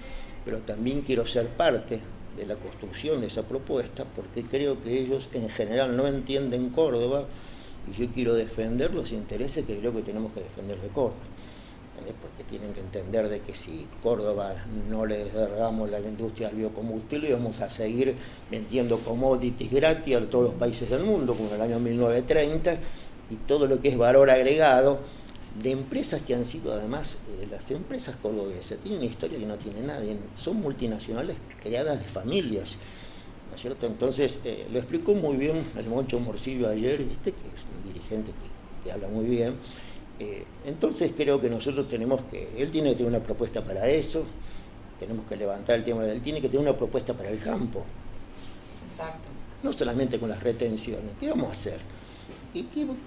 pero también quiero ser parte de la construcción de esa propuesta, porque creo que ellos en general no entienden Córdoba y yo quiero defender los intereses que creo que tenemos que defender de Córdoba. Porque tienen que entender de que si Córdoba no le derramos la industria del biocombustible, vamos a seguir vendiendo commodities gratis a todos los países del mundo, como en el año 1930, y todo lo que es valor agregado de empresas que han sido además, las empresas cordobesas tienen una historia que no tiene nadie, son multinacionales creadas de familias, ¿no es cierto? Entonces, lo explicó muy bien el Moncho Morcillo ayer, ¿viste? Que es un dirigente que habla muy bien. Entonces creo que nosotros él tiene que tener una propuesta para eso, tenemos que levantar el tema del, tiene que tener una propuesta para el campo. Exacto. No solamente con las retenciones, ¿qué vamos a hacer?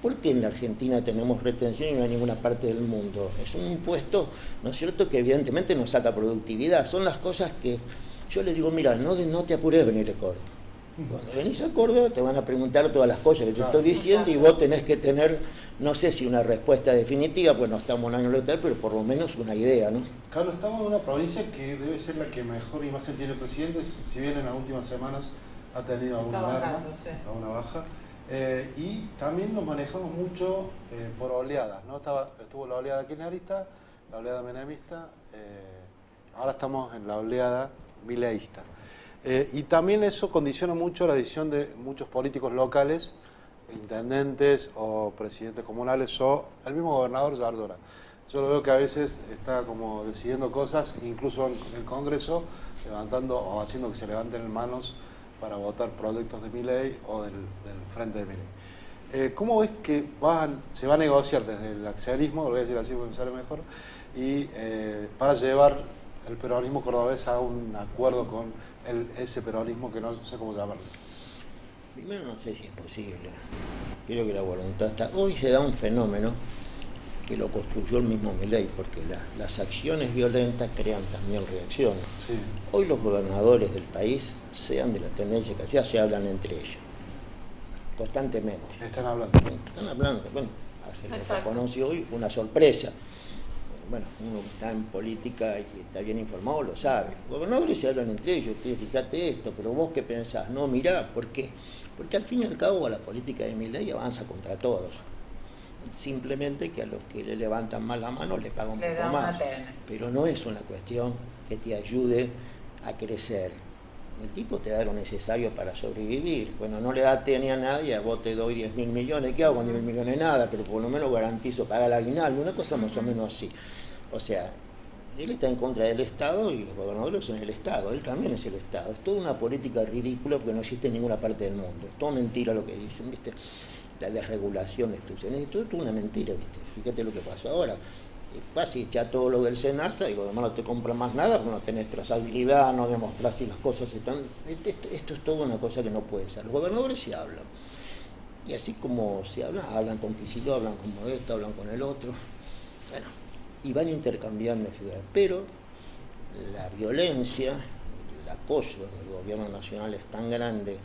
¿Por qué en la Argentina tenemos retención y no en ninguna parte del mundo? Es un impuesto, ¿no es cierto?, que evidentemente nos saca productividad. Son las cosas que yo le digo, mira, no te apures de venir a Córdoba. Cuando venís a Córdoba te van a preguntar todas las cosas que te estoy diciendo y vos tenés que tener, no sé si una respuesta definitiva, pues no estamos en año electoral, pero por lo menos una idea, ¿no? Carlos, estamos en una provincia que debe ser la que mejor imagen tiene el presidente, si bien en las últimas semanas ha tenido alguna baja. Y también nos manejamos mucho por oleadas, ¿no? Estuvo la oleada kirchnerista, la oleada menemista, ahora estamos en la oleada mileísta. Y también eso condiciona mucho la decisión de muchos políticos locales, intendentes o presidentes comunales o el mismo gobernador Yardora. Yo lo veo que a veces está como decidiendo cosas, incluso en el Congreso, levantando o haciendo que se levanten manos para votar proyectos de Milei o del Frente de Milei. ¿Cómo ves que se va a negociar desde el axelismo, lo voy a decir así porque me sale mejor, y para llevar el peronismo cordobés a un acuerdo con ese peronismo que no sé cómo llamarlo? Primero no sé si es posible. Creo que la voluntad está. Hoy se da un fenómeno que lo construyó el mismo Milei, porque las acciones violentas crean también reacciones. Sí. Hoy los gobernadores del país, sean de la tendencia que sea, se hablan entre ellos, constantemente. Están hablando. Están hablando, bueno, hace lo que conocí hoy, una sorpresa. Bueno, uno que está en política y que está bien informado lo sabe. Los gobernadores se hablan entre ellos, fíjate esto, pero vos qué pensás, no, mirá, ¿por qué? Porque al fin y al cabo la política de Milei avanza contra todos. Simplemente que a los que le levantan más la mano le pagan un poco más. Pero no es una cuestión que te ayude a crecer. El tipo te da lo necesario para sobrevivir. Bueno, no le da TN a nadie, a vos te doy 10.000 millones, ¿qué hago con 10.000 millones? Nada, pero por lo menos garantizo pagar el aguinaldo, una cosa más o menos así. O sea, él está en contra del Estado y los gobernadores son el Estado, él también es el Estado. Es toda una política ridícula porque no existe en ninguna parte del mundo. Es todo mentira lo que dicen, ¿viste? La desregulación de esto es una mentira, ¿viste? Fíjate lo que pasó ahora. Es fácil echar todo lo del SENASA y los demás no te compran más nada porque no tenés trazabilidad, no demostrás si las cosas están... Esto es toda una cosa que no puede ser. Los gobernadores se hablan. Y así como se hablan con Kicillof, hablan con Modesta, hablan con el otro. Bueno, y van intercambiando figuras. Pero la violencia, el acoso del gobierno nacional es tan grande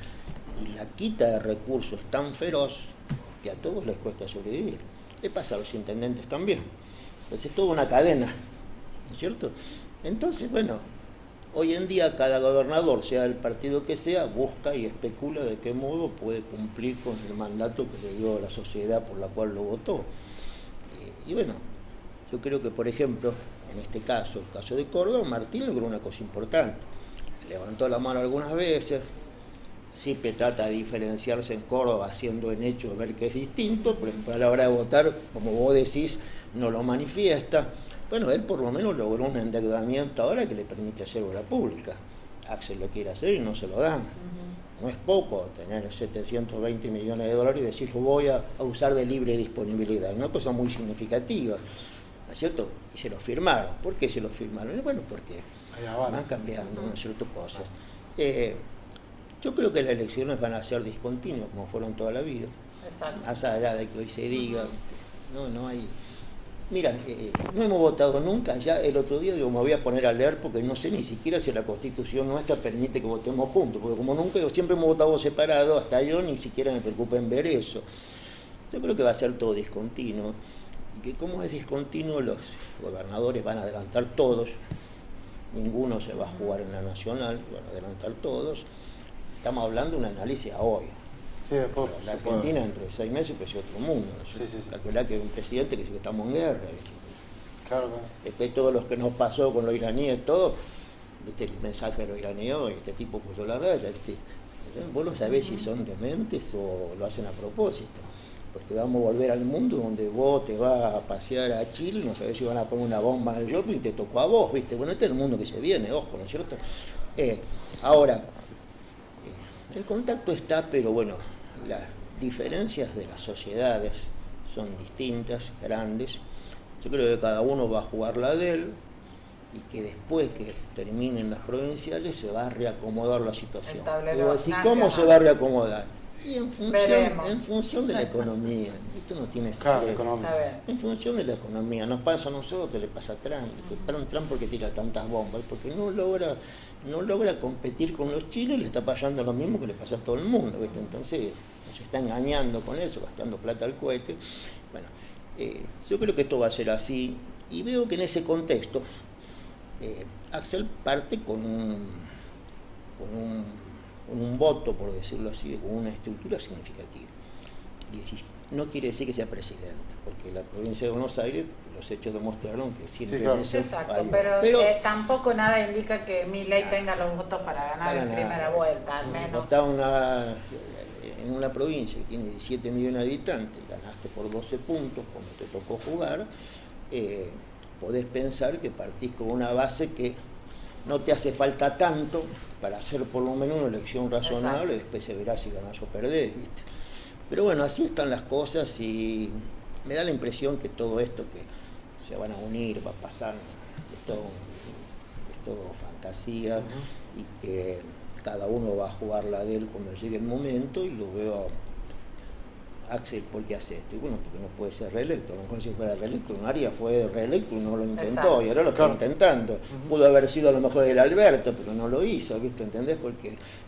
y la quita de recursos es tan feroz que a todos les cuesta sobrevivir. Le pasa a los intendentes también. Entonces es toda una cadena, ¿no es cierto? Entonces, bueno, hoy en día cada gobernador, sea del partido que sea, busca y especula de qué modo puede cumplir con el mandato que le dio la sociedad por la cual lo votó. Y bueno, yo creo que, por ejemplo, en este caso, el caso de Córdoba, Martín logró una cosa importante. Levantó la mano algunas veces, siempre trata de diferenciarse en Córdoba, haciendo en hechos ver que es distinto, pero a la hora de votar, como vos decís, no lo manifiesta. Bueno, él por lo menos logró un endeudamiento ahora que le permite hacer obra pública. Axel lo quiere hacer y no se lo dan. No es poco tener 720 millones de dólares y decir, lo voy a usar de libre disponibilidad. Una cosa muy significativa, ¿no es cierto? Y se lo firmaron. ¿Por qué se lo firmaron? Bueno, porque van cambiando, ¿no es cierto?, cosas. Yo creo que las elecciones van a ser discontinuas, como fueron toda la vida. Exacto. Más allá de que hoy se diga, no hay... Mira, no hemos votado nunca, ya el otro día digo, me voy a poner a leer porque no sé ni siquiera si la Constitución nuestra permite que votemos juntos, porque como nunca, siempre hemos votado separado, hasta yo ni siquiera me preocupa en ver eso. Yo creo que va a ser todo discontinuo, y que como es discontinuo, los gobernadores van a adelantar todos, ninguno se va a jugar en la nacional, van a adelantar todos. Estamos hablando de un análisis a hoy. Sí, después, la Argentina dentro de 6 meses pues es otro mundo, ¿no? Sí. Calculá que un presidente que dice que estamos en guerra. Claro. Después todo lo que nos pasó con los iraníes, todo, ¿viste? El mensaje de los iraníes, este tipo puso la raya, ¿viste? Vos no sabés si son dementes o lo hacen a propósito, porque vamos a volver al mundo donde vos te vas a pasear a Chile, no sabés si van a poner una bomba en el shopping y te tocó a vos, ¿viste? Bueno, este es el mundo que se viene, ojo, ¿no es cierto? Ahora, el contacto está, pero bueno, las diferencias de las sociedades son distintas, grandes. Yo creo que cada uno va a jugar la de él y que después que terminen las provinciales se va a reacomodar la situación. ¿Cómo se va a reacomodar? Y en función de la economía. Esto no tiene secreto. En función de la economía. Nos pasa a nosotros, le pasa a Trump. Trump porque tira tantas bombas, porque no logra competir con los chinos y le está pasando lo mismo que le pasa a todo el mundo, ¿viste? Entonces se está engañando con eso, gastando plata al cohete. Bueno, yo creo que esto va a ser así y veo que en ese contexto Axel parte con un voto, por decirlo así, con una estructura significativa. No quiere decir que sea presidente, porque la provincia de Buenos Aires, los hechos demostraron que siempre en ese Exacto, pero tampoco nada indica que Milei tenga los votos para ganar en primera vuelta, al menos. Está en una provincia que tiene 17 millones de habitantes, ganaste por 12 puntos, como te tocó jugar, podés pensar que partís con una base que no te hace falta tanto para hacer por lo menos una elección razonable. Exacto. Después se verá si ganás o perdés, ¿viste? Pero bueno, así están las cosas y me da la impresión que todo esto que se van a unir, va a pasar, es todo fantasía. Y que cada uno va a jugar la de él cuando llegue el momento y lo veo Axel, ¿por qué hace esto? Y bueno, porque no puede ser reelecto. A lo mejor si fuera reelecto, María fue reelecto y no lo intentó. Exacto. Y ahora lo está intentando. Pudo haber sido a lo mejor el Alberto, pero no lo hizo, ¿viste? ¿Entendés?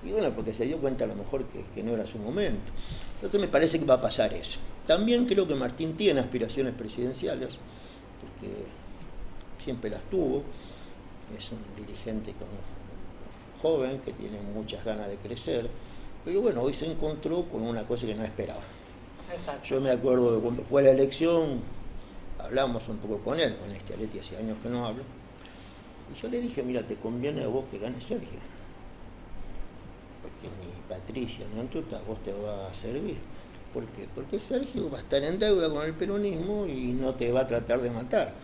Y bueno, porque se dio cuenta a lo mejor que no era su momento. Entonces me parece que va a pasar eso. También creo que Martín tiene aspiraciones presidenciales, porque siempre las tuvo. Es un dirigente joven que tiene muchas ganas de crecer. Pero bueno, hoy se encontró con una cosa que no esperaba. Exacto. Yo me acuerdo de cuando fue la elección, hablamos un poco con él, con Schiaretti hace años que no hablo, y yo le dije, mira, te conviene a vos que gane Sergio, porque ni Patricia ni Antuta a vos te va a servir. ¿Por qué? Porque Sergio va a estar en deuda con el peronismo y no te va a tratar de matar.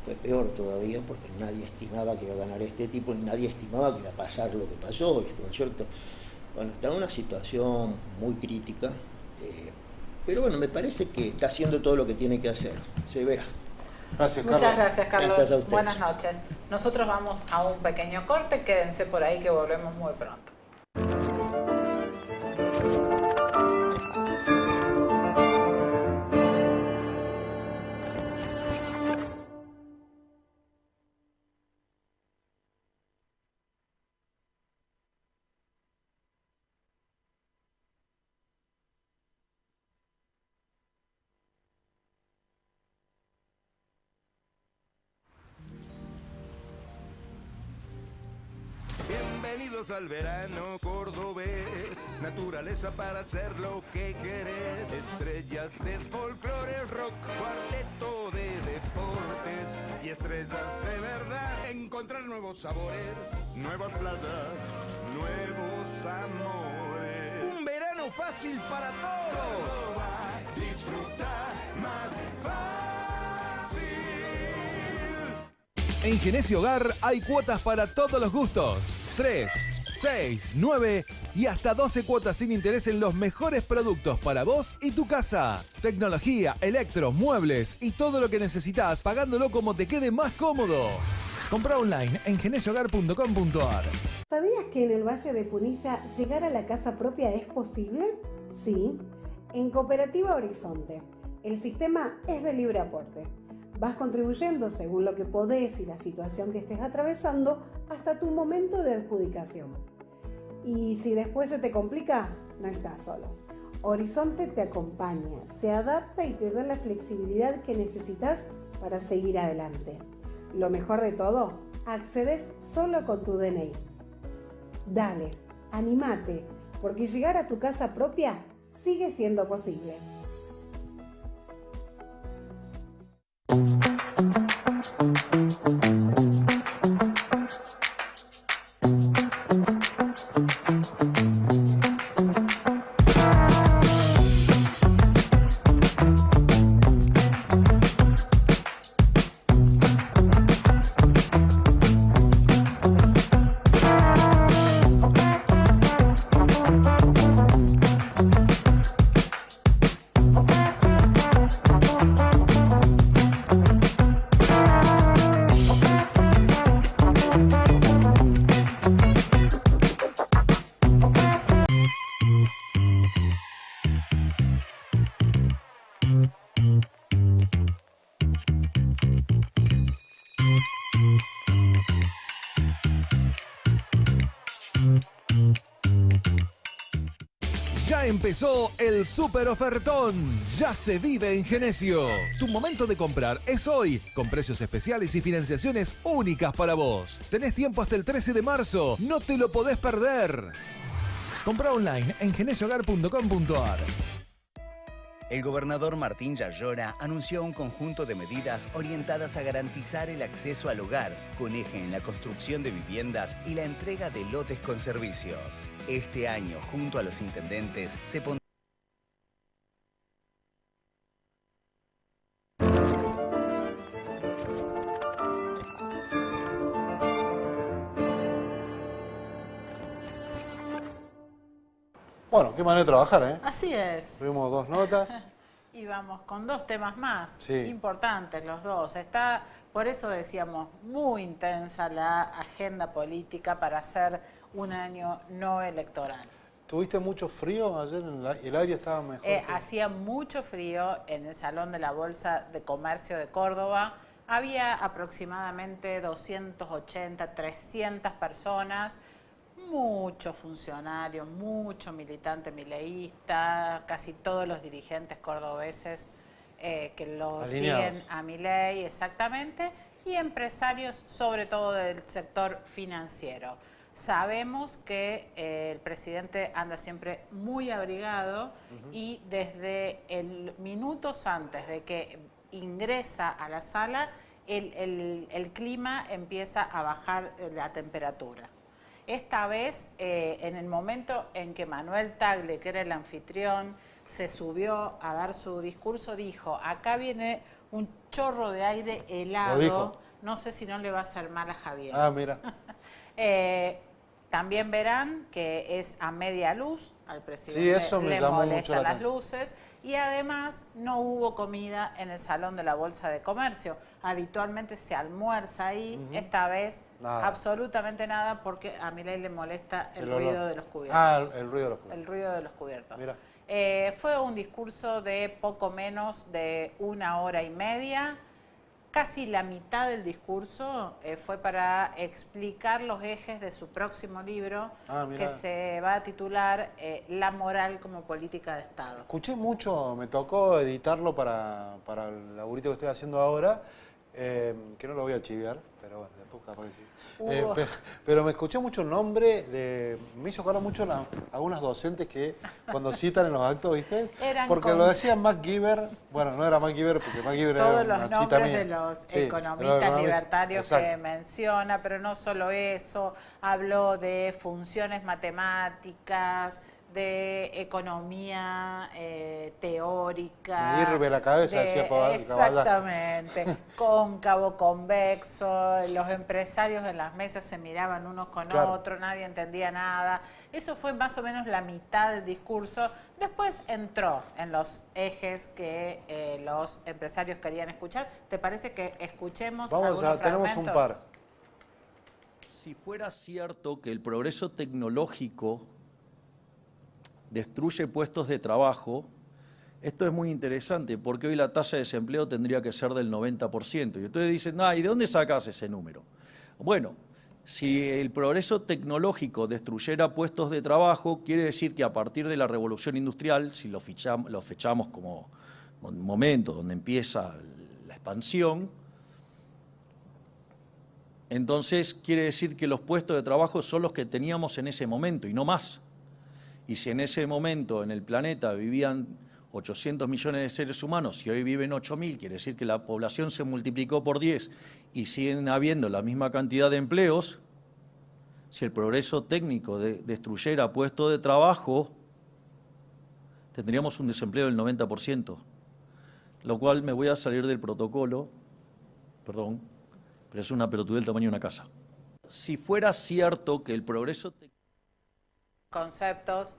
Fue peor todavía porque nadie estimaba que iba a ganar este tipo y nadie estimaba que iba a pasar lo que pasó, ¿no es cierto? Bueno, está en una situación muy crítica. Pero bueno, me parece que está haciendo todo lo que tiene que hacer. Se verá. Gracias, Carlos. Muchas gracias, Carlos. Gracias a ustedes. Buenas noches. Nosotros vamos a un pequeño corte. Quédense por ahí que volvemos muy pronto. Bienvenidos al verano cordobés, naturaleza para hacer lo que querés, estrellas del folclore rock, cuarteto de deportes y estrellas de verdad. Encontrar nuevos sabores, nuevas playas, nuevos amores. Un verano fácil para todos. Disfrutar más fácil. En Genesio Hogar hay cuotas para todos los gustos. 3, 6, 9 y hasta 12 cuotas sin interés en los mejores productos para vos y tu casa. Tecnología, electro, muebles y todo lo que necesitas pagándolo como te quede más cómodo. Compra online en genesiohogar.com.ar. ¿Sabías que en el Valle de Punilla llegar a la casa propia es posible? Sí, en Cooperativa Horizonte. El sistema es de libre aporte. Vas contribuyendo según lo que podés y la situación que estés atravesando hasta tu momento de adjudicación. Y si después se te complica, no estás solo. Horizonte te acompaña, se adapta y te da la flexibilidad que necesitas para seguir adelante. Lo mejor de todo, accedes solo con tu DNI. Dale, anímate, porque llegar a tu casa propia sigue siendo posible. Ya empezó el super ofertón. Ya se vive en Genesio. Tu momento de comprar es hoy, con precios especiales y financiaciones únicas para vos. Tenés tiempo hasta el 13 de marzo. No te lo podés perder. Compra online en genesiohogar.com.ar. El gobernador Martín Yarlora anunció un conjunto de medidas orientadas a garantizar el acceso al hogar, con eje en la construcción de viviendas y la entrega de lotes con servicios. Este año, junto a los intendentes, se pondrá... Bueno, qué manera de trabajar, ¿eh? Así es. Tuvimos 2 notas. Y vamos con 2 temas más, Sí. importantes los dos. Está, por eso decíamos, muy intensa la agenda política para hacer un año no electoral. ¿Tuviste mucho frío ayer? ¿El aire estaba mejor? Hacía mucho frío en el Salón de la Bolsa de Comercio de Córdoba. Había aproximadamente 280, 300 personas, muchos funcionarios, mucho militante mileísta, casi todos los dirigentes cordobeses que lo alineados. siguen a Milei, exactamente, y empresarios, sobre todo del sector financiero. Sabemos que el presidente anda siempre muy abrigado y desde minutos antes de que ingresa a la sala, el clima empieza a bajar la temperatura. Esta vez, en el momento en que Manuel Tagle, que era el anfitrión, se subió a dar su discurso, dijo, acá viene un chorro de aire helado, no sé si no le va a hacer mal a Javier. Ah, mira. También verán que es a media luz, al presidente Sí, eso me le llamó mucho molestan la las atención. luces y además no hubo comida en el Salón de la Bolsa de Comercio. Habitualmente se almuerza ahí, esta vez nada. Absolutamente nada porque a Milei le molesta el olor. ruido de los cubiertos. Ah, el ruido de los cubiertos. El ruido de los cubiertos. Mira. Fue un discurso de poco menos de 1 hora y media. Casi la mitad del discurso fue para explicar los ejes de su próximo libro, que se va a titular La moral como política de Estado. Escuché mucho, me tocó editarlo para el laburito que estoy haciendo ahora, que no lo voy a chiviar, pero bueno, después capaz que sí. Pero me escuché mucho el nombre, me hizo acordar mucho algunas docentes que cuando citan en los actos, ¿viste? Porque lo decía MacGyver, bueno, no era MacGyver porque MacGyver era todos una los cita nombres mía. de los Sí, economistas libertarios exacto. que menciona, pero no solo eso, habló de funciones matemáticas, de economía teórica. Me hierve la cabeza, decía Caballá. Exactamente, cóncavo, convexo, los empresarios en las mesas se miraban unos con otros, nadie entendía nada. Eso fue más o menos la mitad del discurso. Después entró en los ejes que los empresarios querían escuchar. ¿Te parece que escuchemos algunos fragmentos? Tenemos un par. Si fuera cierto que el progreso tecnológico destruye puestos de trabajo, esto es muy interesante porque hoy la tasa de desempleo tendría que ser del 90%. Y ustedes dicen, ¿y de dónde sacas ese número? Bueno, si el progreso tecnológico destruyera puestos de trabajo, quiere decir que a partir de la revolución industrial, si lo fechamos como un momento donde empieza la expansión, entonces quiere decir que los puestos de trabajo son los que teníamos en ese momento y no más. Y si en ese momento en el planeta vivían 800 millones de seres humanos y hoy viven 8.000, quiere decir que la población se multiplicó por 10 y siguen habiendo la misma cantidad de empleos, si el progreso técnico destruyera puestos de trabajo, tendríamos un desempleo del 90%, lo cual me voy a salir del protocolo, perdón, pero es una pelotudez del tamaño de una casa. Si fuera cierto que el progreso conceptos.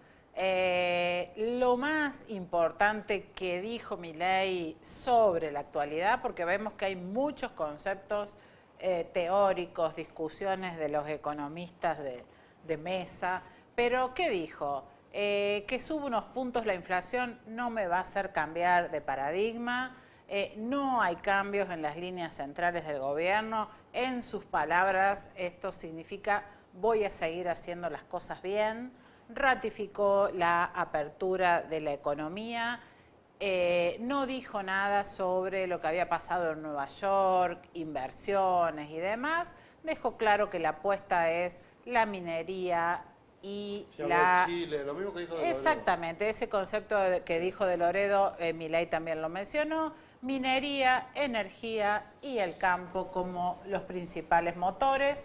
Lo más importante que dijo Milei sobre la actualidad, porque vemos que hay muchos conceptos teóricos, discusiones de los economistas de mesa, pero ¿qué dijo? Que sube unos puntos la inflación no me va a hacer cambiar de paradigma, no hay cambios en las líneas centrales del gobierno. En sus palabras, esto significa voy a seguir haciendo las cosas bien. Ratificó la apertura de la economía, no dijo nada sobre lo que había pasado en Nueva York, inversiones y demás. Dejó claro que la apuesta es la minería y Chile, lo mismo que dijo de Loredo. Exactamente, ese concepto que dijo de Loredo, Milei también lo mencionó. Minería, energía y el campo como los principales motores.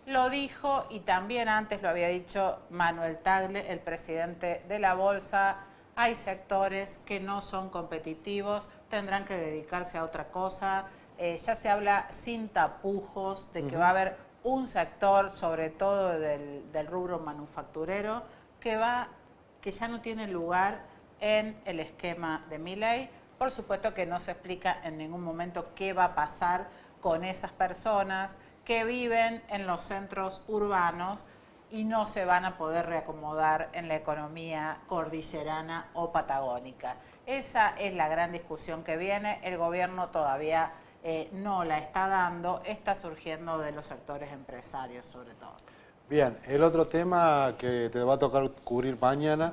Lo dijo y también antes lo había dicho Manuel Tagle, el presidente de la Bolsa. Hay sectores que no son competitivos, tendrán que dedicarse a otra cosa. Ya se habla sin tapujos de que va a haber un sector, sobre todo del rubro manufacturero, que ya no tiene lugar en el esquema de Milei. Por supuesto que no se explica en ningún momento qué va a pasar con esas personas que viven en los centros urbanos y no se van a poder reacomodar en la economía cordillerana o patagónica. Esa es la gran discusión que viene. El gobierno todavía no la está dando, está surgiendo de los sectores empresarios sobre todo. Bien, el otro tema que te va a tocar cubrir mañana,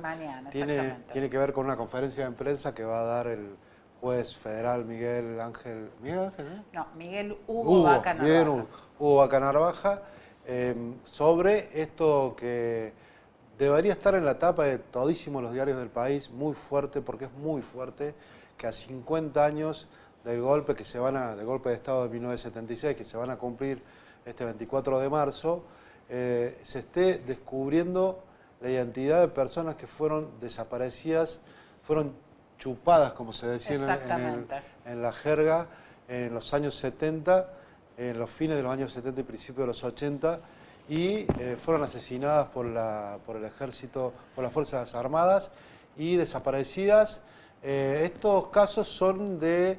tiene que ver con una conferencia de prensa que va a dar el juez federal Miguel Hugo Vaca Narvaja. Hugo Vaca Narvaja, sobre esto que debería estar en la tapa de todísimos los diarios del país, muy fuerte, porque es muy fuerte, que a 50 años del golpe del golpe de Estado de 1976, que se van a cumplir este 24 de marzo, se esté descubriendo la identidad de personas que fueron desaparecidas, fueron chupadas, como se decía en la jerga, en los años 70, en los fines de los años 70 y principios de los 80, y fueron asesinadas por el ejército, por las Fuerzas Armadas, y desaparecidas. Estos casos son de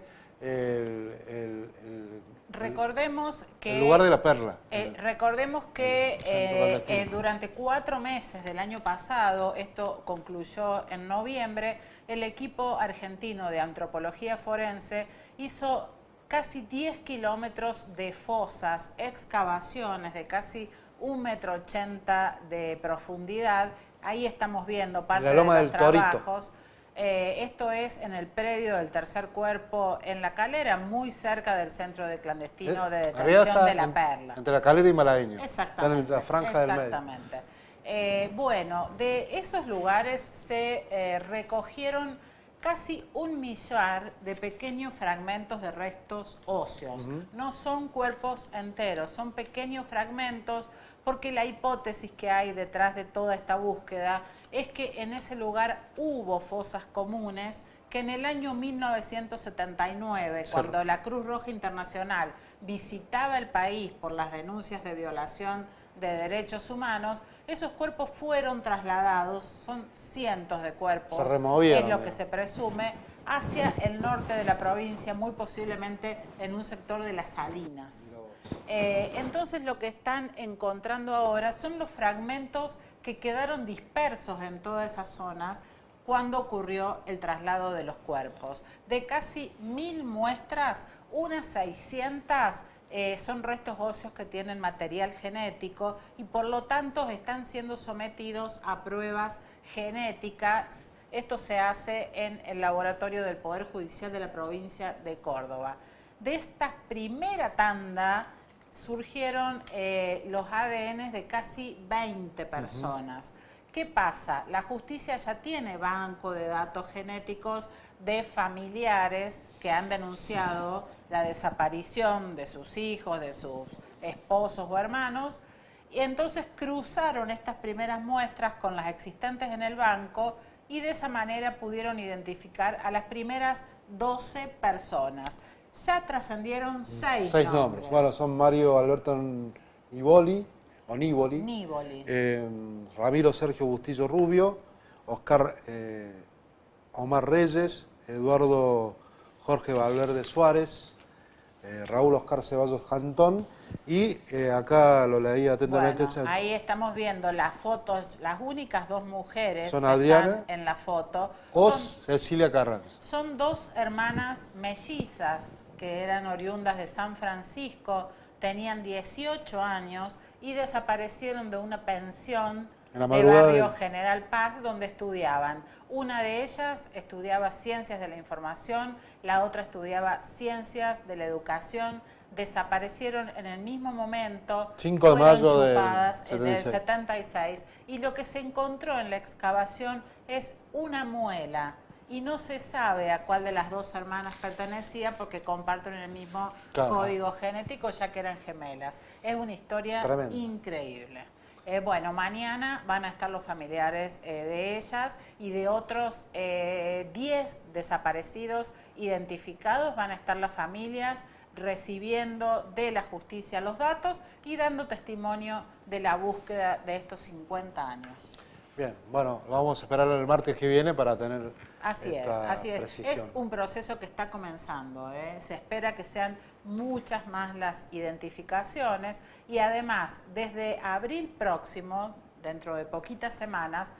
recordemos que el lugar de la Perla. Recordemos que durante 4 meses del año pasado, esto concluyó en noviembre, el equipo argentino de antropología forense hizo casi 10 kilómetros de fosas, excavaciones de casi 1,80 m de profundidad. Ahí estamos viendo parte de los trabajos. Esto es en el predio del Tercer Cuerpo en La Calera, muy cerca del centro de clandestino de detención de La Perla. Entre La Calera y Malagueño. Exactamente. En la franja del medio. Exactamente. Bueno, de esos lugares se recogieron casi 1 millar de pequeños fragmentos de restos óseos. No son cuerpos enteros, son pequeños fragmentos, porque la hipótesis que hay detrás de toda esta búsqueda es que en ese lugar hubo fosas comunes, que en el año 1979, cuando la Cruz Roja Internacional visitaba el país por las denuncias de violación de derechos humanos, esos cuerpos fueron trasladados, son cientos de cuerpos, se removieron, es lo que se presume, hacia el norte de la provincia, muy posiblemente en un sector de las Salinas. Entonces lo que están encontrando ahora son los fragmentos que quedaron dispersos en todas esas zonas cuando ocurrió el traslado de los cuerpos. De casi 1000 muestras, unas 600 son restos óseos que tienen material genético y por lo tanto están siendo sometidos a pruebas genéticas. Esto se hace en el laboratorio del Poder Judicial de la provincia de Córdoba. De esta primera tanda surgieron los ADN de casi 20 personas. ¿Qué pasa? La justicia ya tiene banco de datos genéticos de familiares que han denunciado la desaparición de sus hijos, de sus esposos o hermanos, y entonces cruzaron estas primeras muestras con las existentes en el banco y de esa manera pudieron identificar a las primeras 12 personas. Ya trascendieron 6 nombres. Bueno, son Mario Alberto Niboli, Ramiro Sergio Bustillo Rubio, Omar Reyes, Eduardo Jorge Valverde Suárez, Raúl Oscar Ceballos Cantón y acá lo leí atentamente. Bueno, ahí estamos viendo las fotos, las únicas 2 mujeres son que Adriana están en la foto. Cecilia Carranza. Son 2 hermanas mellizas que eran oriundas de San Francisco, tenían 18 años y desaparecieron de una pensión de barrio General Paz donde estudiaban. Una de ellas estudiaba Ciencias de la Información, la otra estudiaba Ciencias de la Educación. Desaparecieron en el mismo momento, 5 de mayo del 76, y lo que se encontró en la excavación es una muela. Y no se sabe a cuál de las 2 hermanas pertenecía porque comparten el mismo código genético, ya que eran gemelas. Es una historia increíble. Bueno, mañana van a estar los familiares de ellas y de otros 10 desaparecidos identificados. Van a estar las familias recibiendo de la justicia los datos y dando testimonio de la búsqueda de estos 50 años. Bien, bueno, vamos a esperar el martes que viene para tener así es. Precisión. Es un proceso que está comenzando. Se espera que sean muchas más las identificaciones y además desde abril próximo, dentro de poquitas semanas,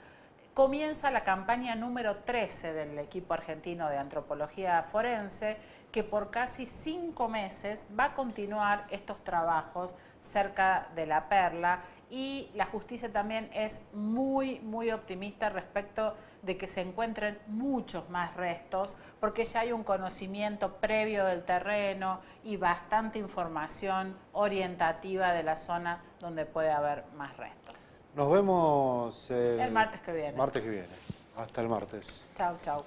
comienza la campaña número 13 del equipo argentino de antropología forense, que por casi 5 meses va a continuar estos trabajos cerca de La Perla, y la justicia también es muy optimista respecto de que se encuentren muchos más restos, porque ya hay un conocimiento previo del terreno y bastante información orientativa de la zona donde puede haber más restos. Nos vemos el martes que viene. Hasta el martes. Chau.